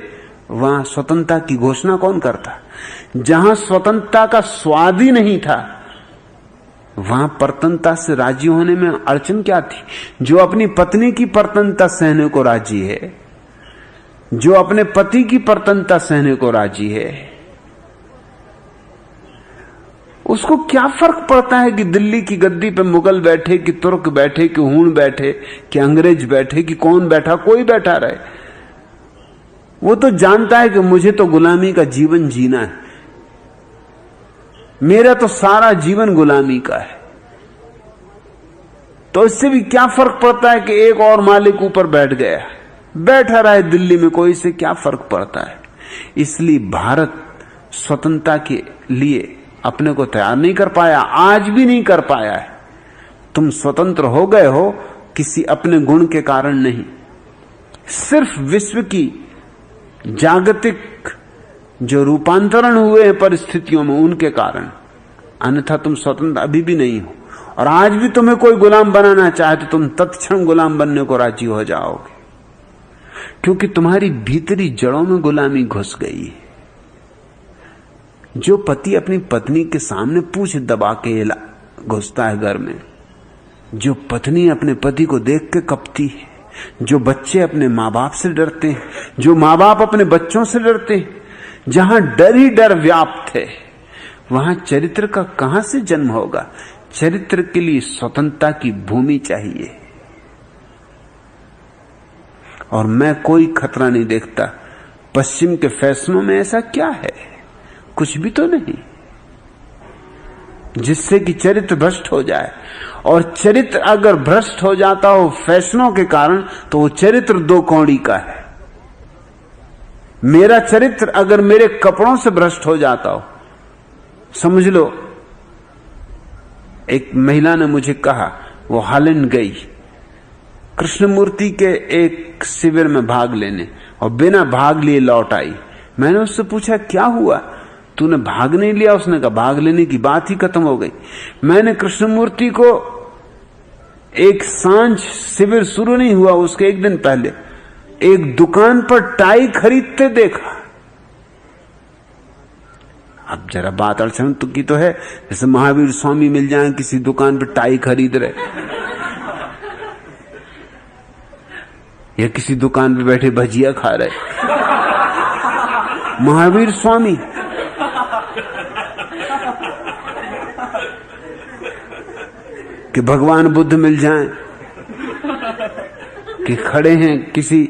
वहां स्वतंत्रता की घोषणा कौन करता? जहां स्वतंत्रता का स्वाद ही नहीं था वहां परतंत्रता से राजी होने में अड़चन क्या थी? जो अपनी पत्नी की परतंत्रता सहने को राजी है, जो अपने पति की परतंत्रता सहने को राजी है, उसको क्या फर्क पड़ता है कि दिल्ली की गद्दी पे मुगल बैठे, कि तुर्क बैठे, कि हूण बैठे, कि अंग्रेज बैठे, कि कौन बैठा, कोई बैठा रहे। वो तो जानता है कि मुझे तो गुलामी का जीवन जीना है, मेरा तो सारा जीवन गुलामी का है। तो इससे भी क्या फर्क पड़ता है कि एक और मालिक ऊपर बैठ गया, बैठा रहा है दिल्ली में, कोई से क्या फर्क पड़ता है। इसलिए भारत स्वतंत्रता के लिए अपने को तैयार नहीं कर पाया, आज भी नहीं कर पाया है। तुम स्वतंत्र हो गए हो किसी अपने गुण के कारण नहीं, सिर्फ विश्व की जागतिक जो रूपांतरण हुए हैं परिस्थितियों में उनके कारण, अन्यथा तुम स्वतंत्र अभी भी नहीं हो। और आज भी तुम्हें कोई गुलाम बनाना चाहे तो तुम तत्क्षण गुलाम बनने को राजी हो जाओगे, क्योंकि तुम्हारी भीतरी जड़ों में गुलामी घुस गई है। जो पति अपनी पत्नी के सामने पूंछ दबा के घुसता है घर में, जो पत्नी अपने पति को देख के कपती है, जो बच्चे अपने माँ बाप से डरते हैं, जो माँ बाप अपने बच्चों से डरते हैं, जहां डर ही डर व्याप्त है वहां चरित्र का कहां से जन्म होगा। चरित्र के लिए स्वतंत्रता की भूमि चाहिए। और मैं कोई खतरा नहीं देखता। पश्चिम के फैसलों में ऐसा क्या है, कुछ भी तो नहीं जिससे कि चरित्र भ्रष्ट हो जाए। और चरित्र अगर भ्रष्ट हो जाता हो फैसलों के कारण तो वो चरित्र दो कौड़ी का है। मेरा चरित्र अगर मेरे कपड़ों से भ्रष्ट हो जाता हो, समझ लो एक महिला ने मुझे कहा, वो हॉलैंड गई कृष्णमूर्ति के एक शिविर में भाग लेने और बिना भाग लिए लौट आई। मैंने उससे पूछा क्या हुआ, तूने भाग नहीं लिया? उसने कहा भाग लेने की बात ही खत्म हो गई। मैंने कृष्णमूर्ति को एक सांझ शिविर शुरू नहीं हुआ उसके एक दिन पहले एक दुकान पर टाई खरीदते देखा। अब जरा बात अड़चन की तो है, जैसे महावीर स्वामी मिल जाए किसी दुकान पर टाई खरीद रहे या किसी दुकान पे बैठे भजिया खा रहे। महावीर स्वामी कि भगवान बुद्ध मिल जाएं कि खड़े हैं किसी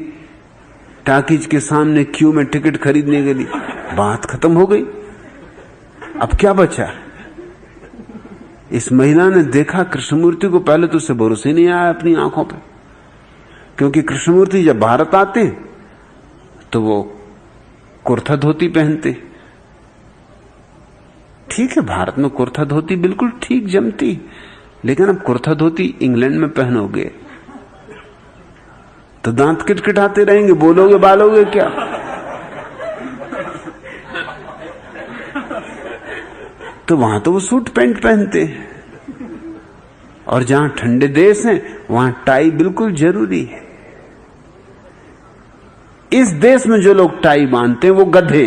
टाकीज के सामने क्यू में टिकट खरीदने के लिए, बात खत्म हो गई। अब क्या बचा? इस महिला ने देखा कृष्णमूर्ति को, पहले तो उसे भरोसा ही नहीं आया अपनी आंखों पे, क्योंकि कृष्णमूर्ति जब भारत आते तो वो कुर्ता धोती पहनते। ठीक है, भारत में कुर्ता धोती बिल्कुल ठीक जमती, लेकिन अब कुर्ता धोती इंग्लैंड में पहनोगे तो दांत किटकिटाते रहेंगे, बोलोगे बालोगे क्या? तो वहां तो वो सूट पैंट पहनते हैं, और जहां ठंडे देश हैं वहां टाई बिल्कुल जरूरी है। इस देश में जो लोग टाई बांधते हैं वो गधे,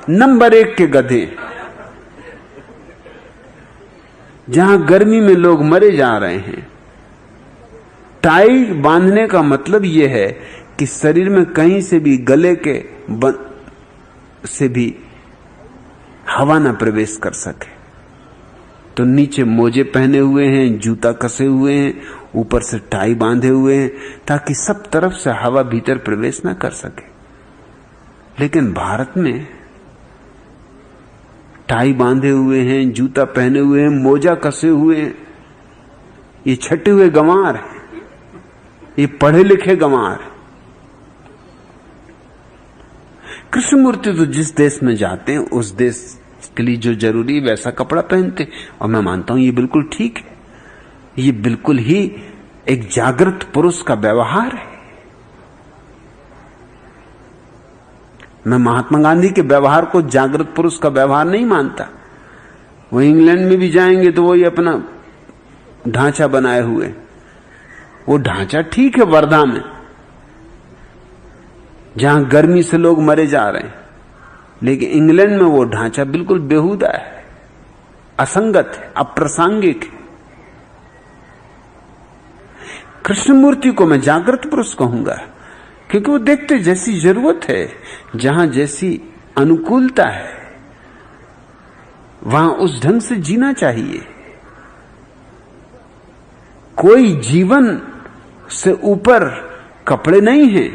नंबर 1 के गधे। जहां गर्मी में लोग मरे जा रहे हैं, टाई बांधने का मतलब यह है कि शरीर में कहीं से भी गले के से भी हवा ना प्रवेश कर सके। तो नीचे मोजे पहने हुए हैं, जूता कसे हुए हैं, ऊपर से टाई बांधे हुए हैं ताकि सब तरफ से हवा भीतर प्रवेश ना कर सके। लेकिन भारत में टाई बांधे हुए हैं, जूता पहने हुए हैं, मोजा कसे हुए हैं, ये छटे हुए गंवार हैं, ये पढ़े लिखे गंवार। कृष्णमूर्ति तो जिस देश में जाते हैं उस देश के लिए जो जरूरी है वैसा कपड़ा पहनते, और मैं मानता हूं ये बिल्कुल ठीक है। ये बिल्कुल ही एक जागृत पुरुष का व्यवहार है। मैं महात्मा गांधी के व्यवहार को जागृत पुरुष का व्यवहार नहीं मानता। वो इंग्लैंड में भी जाएंगे तो वही अपना ढांचा बनाए हुए, वो ढांचा ठीक है वर्धा में जहां गर्मी से लोग मरे जा रहे हैं, लेकिन इंग्लैंड में वो ढांचा बिल्कुल बेहुदा है, असंगत है, अप्रासंगिक है। कृष्णमूर्ति को मैं जागृत पुरुष कहूंगा क्योंकि वो देखते जैसी जरूरत है, जहां जैसी अनुकूलता है वहां उस ढंग से जीना चाहिए। कोई जीवन से ऊपर कपड़े नहीं हैं,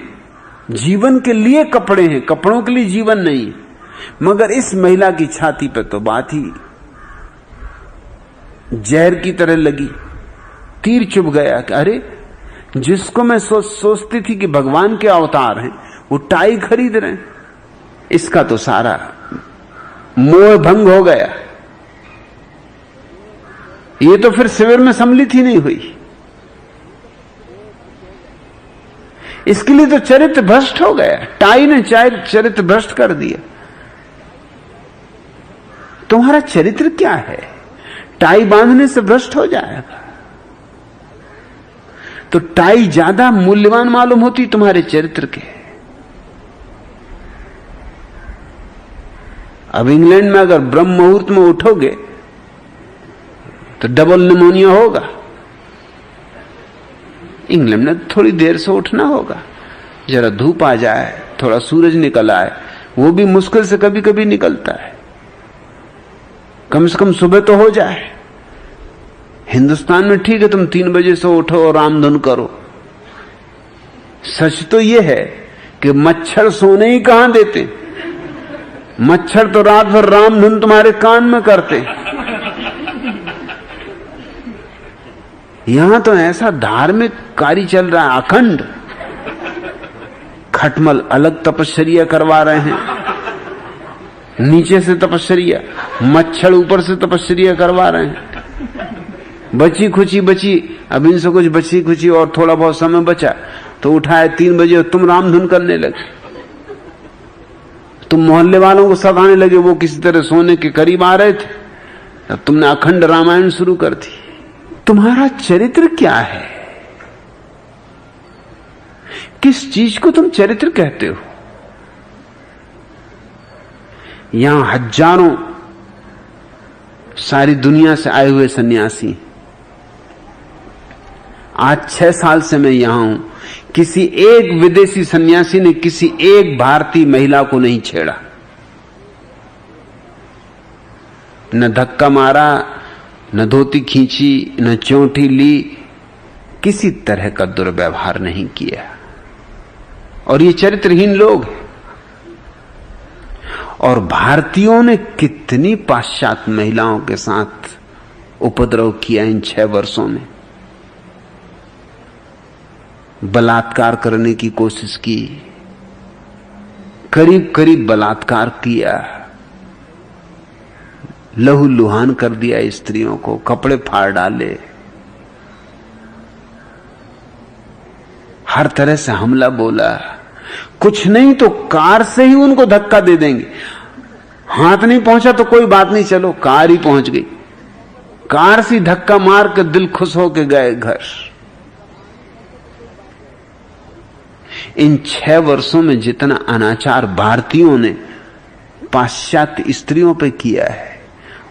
जीवन के लिए कपड़े हैं, कपड़ों के लिए जीवन नहीं। मगर इस महिला की छाती पे तो बात ही जहर की तरह लगी। तीर चुभ गया कि अरे, जिसको मैं सोचती थी कि भगवान के अवतार हैं, वो टाई खरीद रहे हैं। इसका तो सारा मोह भंग हो गया। ये तो फिर शिविर में सम्मिलित ही नहीं हुई। इसके लिए तो चरित्र भ्रष्ट हो गया। टाई ने चरित्र भ्रष्ट कर दिया। तुम्हारा चरित्र क्या है? टाई बांधने से भ्रष्ट हो जाएगा। तो टाई ज्यादा मूल्यवान मालूम होती तुम्हारे चरित्र के। अब इंग्लैंड में अगर ब्रह्म मुहूर्त में उठोगे तो डबल निमोनिया होगा। इंग्लैंड में थोड़ी देर से उठना होगा, जरा धूप आ जाए, थोड़ा सूरज निकल आए, वो भी मुश्किल से कभी कभी निकलता है। कम से कम सुबह तो हो जाए। हिंदुस्तान में ठीक है, तुम 3 बजे से उठो और रामधुन करो। सच तो यह है कि मच्छर सोने ही कहां देते। मच्छर तो रात भर रामधुन तुम्हारे कान में करते। यहां तो ऐसा धार्मिक कार्य चल रहा है अखंड। खटमल अलग तपश्चर्या करवा रहे हैं, नीचे से तपश्चर्या, मच्छर ऊपर से तपश्चर्या करवा रहे हैं। बची खुची अब इनसे कुछ बची खुची और थोड़ा बहुत समय बचा तो उठाए 3 बजे और तुम रामधुन करने लगे। तुम मोहल्ले वालों को सताने लगे, वो किसी तरह सोने के करीब आ रहे थे, तब तुमने अखंड रामायण शुरू कर दी। तुम्हारा चरित्र क्या है? किस चीज को तुम चरित्र कहते हो? यहां हजारों सारी दुनिया से आए हुए सन्यासी। आज 6 साल से मैं यहां हूं, किसी एक विदेशी सन्यासी ने किसी एक भारतीय महिला को नहीं छेड़ा, न धक्का मारा, न धोती खींची, न चोटी ली, किसी तरह का दुर्व्यवहार नहीं किया। और ये चरित्रहीन लोग हैं। और भारतीयों ने कितनी पाश्चात्य महिलाओं के साथ उपद्रव किया इन 6 वर्षों में। बलात्कार करने की कोशिश की, करीब करीब बलात्कार किया, लहू लुहान कर दिया स्त्रियों को, कपड़े फाड़ डाले, हर तरह से हमला बोला। कुछ नहीं तो कार से ही उनको धक्का दे देंगे। हाथ नहीं पहुंचा तो कोई बात नहीं, चलो कार ही पहुंच गई, कार से धक्का मार के दिल खुश होके गए घर। इन 6 वर्षों में जितना अनाचार भारतीयों ने पाश्चात्य स्त्रियों पे किया है,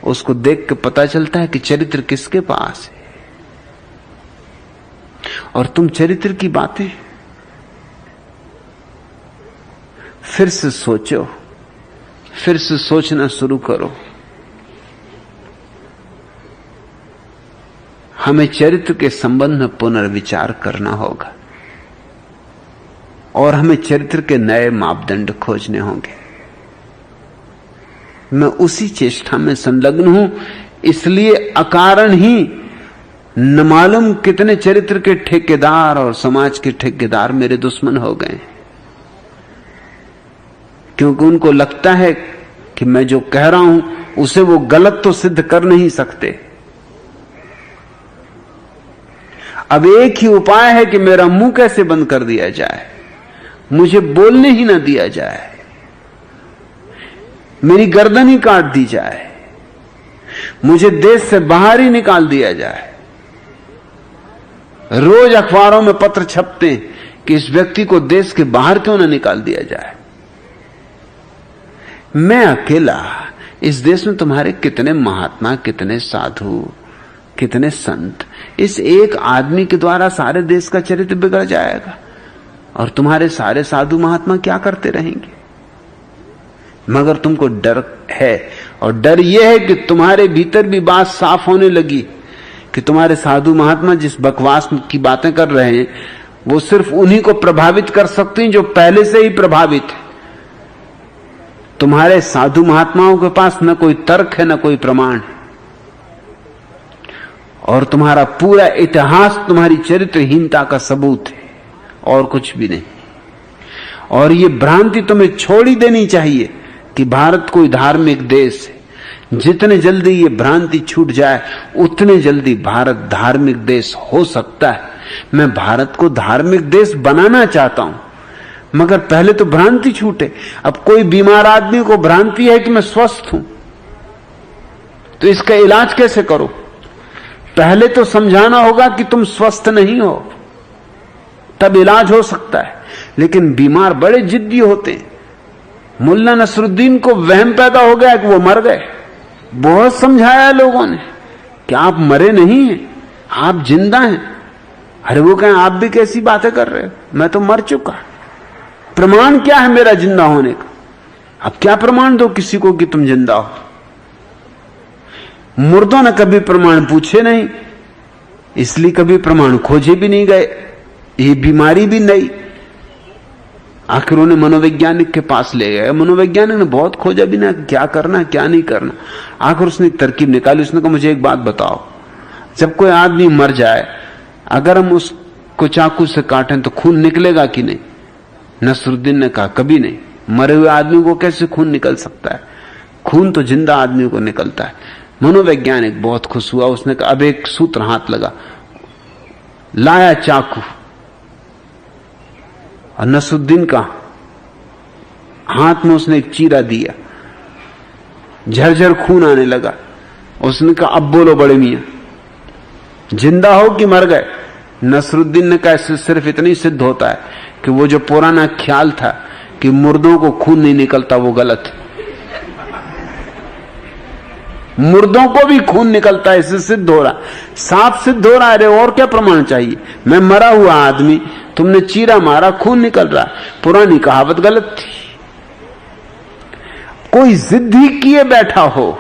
उसको देख के पता चलता है कि चरित्र किसके पास है। और तुम चरित्र की बातें फिर से सोचो, फिर से सोचना शुरू करो। हमें चरित्र के संबंध में पुनर्विचार करना होगा और हमें चरित्र के नए मापदंड खोजने होंगे। मैं उसी चेष्टा में संलग्न हूं, इसलिए अकारण ही न मालूम कितने चरित्र के ठेकेदार और समाज के ठेकेदार मेरे दुश्मन हो गए, क्योंकि उनको लगता है कि मैं जो कह रहा हूं उसे वो गलत तो सिद्ध कर नहीं सकते। अब एक ही उपाय है कि मेरा मुंह कैसे बंद कर दिया जाए, मुझे बोलने ही ना दिया जाए, मेरी गर्दन ही काट दी जाए, मुझे देश से बाहर ही निकाल दिया जाए। रोज अखबारों में पत्र छपते हैं कि इस व्यक्ति को देश के बाहर क्यों ना निकाल दिया जाए। मैं अकेला, इस देश में तुम्हारे कितने महात्मा, कितने साधु, कितने संत, इस एक आदमी के द्वारा सारे देश का चरित्र बिगड़ जाएगा। और तुम्हारे सारे साधु महात्मा क्या करते रहेंगे? मगर तुमको डर है, और डर यह है कि तुम्हारे भीतर भी बात साफ होने लगी कि तुम्हारे साधु महात्मा जिस बकवास की बातें कर रहे हैं वो सिर्फ उन्हीं को प्रभावित कर सकते हैं जो पहले से ही प्रभावित है। तुम्हारे साधु महात्माओं के पास न कोई तर्क है, न कोई प्रमाण है। और तुम्हारा पूरा इतिहास तुम्हारी चरित्रहीनता का सबूत है, और कुछ भी नहीं। और ये भ्रांति तुम्हें छोड़ ही देनी चाहिए कि भारत कोई धार्मिक देश है। जितने जल्दी ये भ्रांति छूट जाए उतने जल्दी भारत धार्मिक देश हो सकता है। मैं भारत को धार्मिक देश बनाना चाहता हूं, मगर पहले तो भ्रांति छूटे। अब कोई बीमार आदमी को भ्रांति है कि मैं स्वस्थ हूं, तो इसका इलाज कैसे करो? पहले तो समझाना होगा कि तुम स्वस्थ नहीं हो, तब इलाज हो सकता है। लेकिन बीमार बड़े जिद्दी होते हैं। मुल्ला नसरुद्दीन को वहम पैदा हो गया कि वो मर गए। बहुत समझाया लोगों ने कि आप मरे नहीं हैं, आप जिंदा हैं। अरे वो कहें आप भी कैसी बातें कर रहे हो, मैं तो मर चुका। प्रमाण क्या है मेरा जिंदा होने का? अब क्या प्रमाण दो किसी को कि तुम जिंदा हो? मुर्दों ने कभी प्रमाण पूछे नहीं, इसलिए कभी प्रमाण खोजे भी नहीं गए। ये बीमारी भी नहीं। आखिर उन्हें मनोवैज्ञानिक के पास ले गए। मनोवैज्ञानिक ने बहुत खोजा भी ना, क्या करना क्या नहीं करना। आखिर उसने एक तरकीब निकाली। उसने कहा मुझे एक बात बताओ, जब कोई आदमी मर जाए, अगर हम उसको चाकू से काटें तो खून निकलेगा कि नहीं? नसरुद्दीन ने कहा कभी नहीं। मरे हुए आदमी को कैसे खून निकल सकता है? खून तो जिंदा आदमी को निकलता है। मनोवैज्ञानिक बहुत खुश हुआ। उसने कहा अब एक सूत्र हाथ लगा, लाया चाकू और नसरुद्दीन का हाथ में उसने एक चीरा दिया, झरझर खून आने लगा। उसने कहा अब बोलो बड़े मियां, जिंदा हो कि मर गए? नसरुद्दीन ने कहा इससे सिर्फ इतनी सिद्ध होता है कि वो जो पुराना ख्याल था कि मुर्दों को खून नहीं निकलता, वो गलत है। मुर्दों को भी खून निकलता है, इससे सिद्ध हो रहा, साफ सिद्ध हो रहा है। अरे और क्या प्रमाण चाहिए? मैं मरा हुआ आदमी, तुमने चीरा मारा, खून निकल रहा। पुरानी कहावत गलत थी। कोई जिद ही किए बैठा हो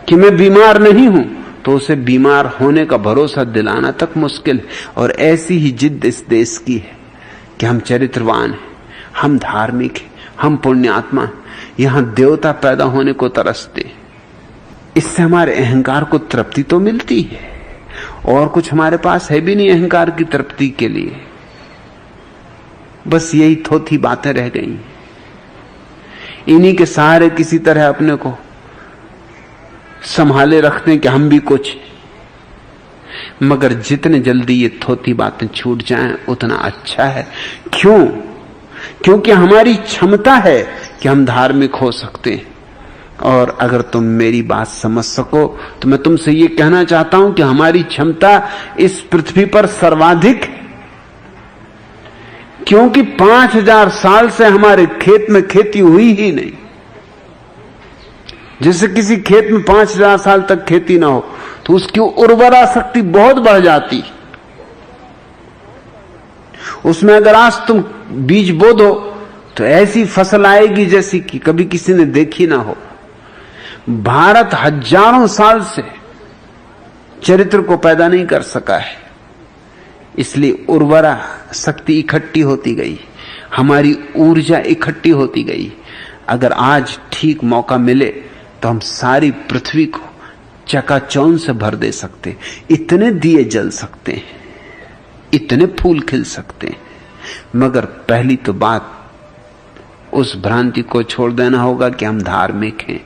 कि मैं बीमार नहीं हूं, तो उसे बीमार होने का भरोसा दिलाना तक मुश्किल है। और ऐसी ही जिद इस देश की है कि हम चरित्रवान हैं, हम धार्मिक हैं, हम पुण्यात्मा हैं, यहां देवता पैदा होने को तरसते। इससे हमारे अहंकार को तृप्ति तो मिलती है, और कुछ हमारे पास है भी नहीं अहंकार की तृप्ति के लिए। बस यही थोथी बातें रह गई। इन्हीं के सहारे किसी तरह अपने को संभाले रखते हैं कि हम भी कुछ। मगर जितने जल्दी ये थोथी बातें छूट जाएं उतना अच्छा है। क्यों? क्योंकि हमारी क्षमता है कि हम धार्मिक हो सकते हैं। और अगर तुम मेरी बात समझ सको तो मैं तुमसे ये कहना चाहता हूं कि हमारी क्षमता इस पृथ्वी पर सर्वाधिक है, क्योंकि 5000 साल से हमारे खेत में खेती हुई ही नहीं। जैसे किसी खेत में 5000 साल तक खेती ना हो तो उसकी उर्वरा शक्ति बहुत बढ़ जाती। उसमें अगर आज तुम बीज बो दो तो ऐसी फसल आएगी जैसी कि कभी किसी ने देखी ना हो। भारत हजारों साल से चरित्र को पैदा नहीं कर सका है, इसलिए उर्वरा शक्ति इकट्ठी होती गई, हमारी ऊर्जा इकट्ठी होती गई। अगर आज ठीक मौका मिले तो हम सारी पृथ्वी को चकाचौंध से भर दे सकते हैं। इतने दिए जल सकते हैं, इतने फूल खिल सकते हैं। मगर पहली तो बात उस भ्रांति को छोड़ देना होगा कि हम धार्मिक हैं।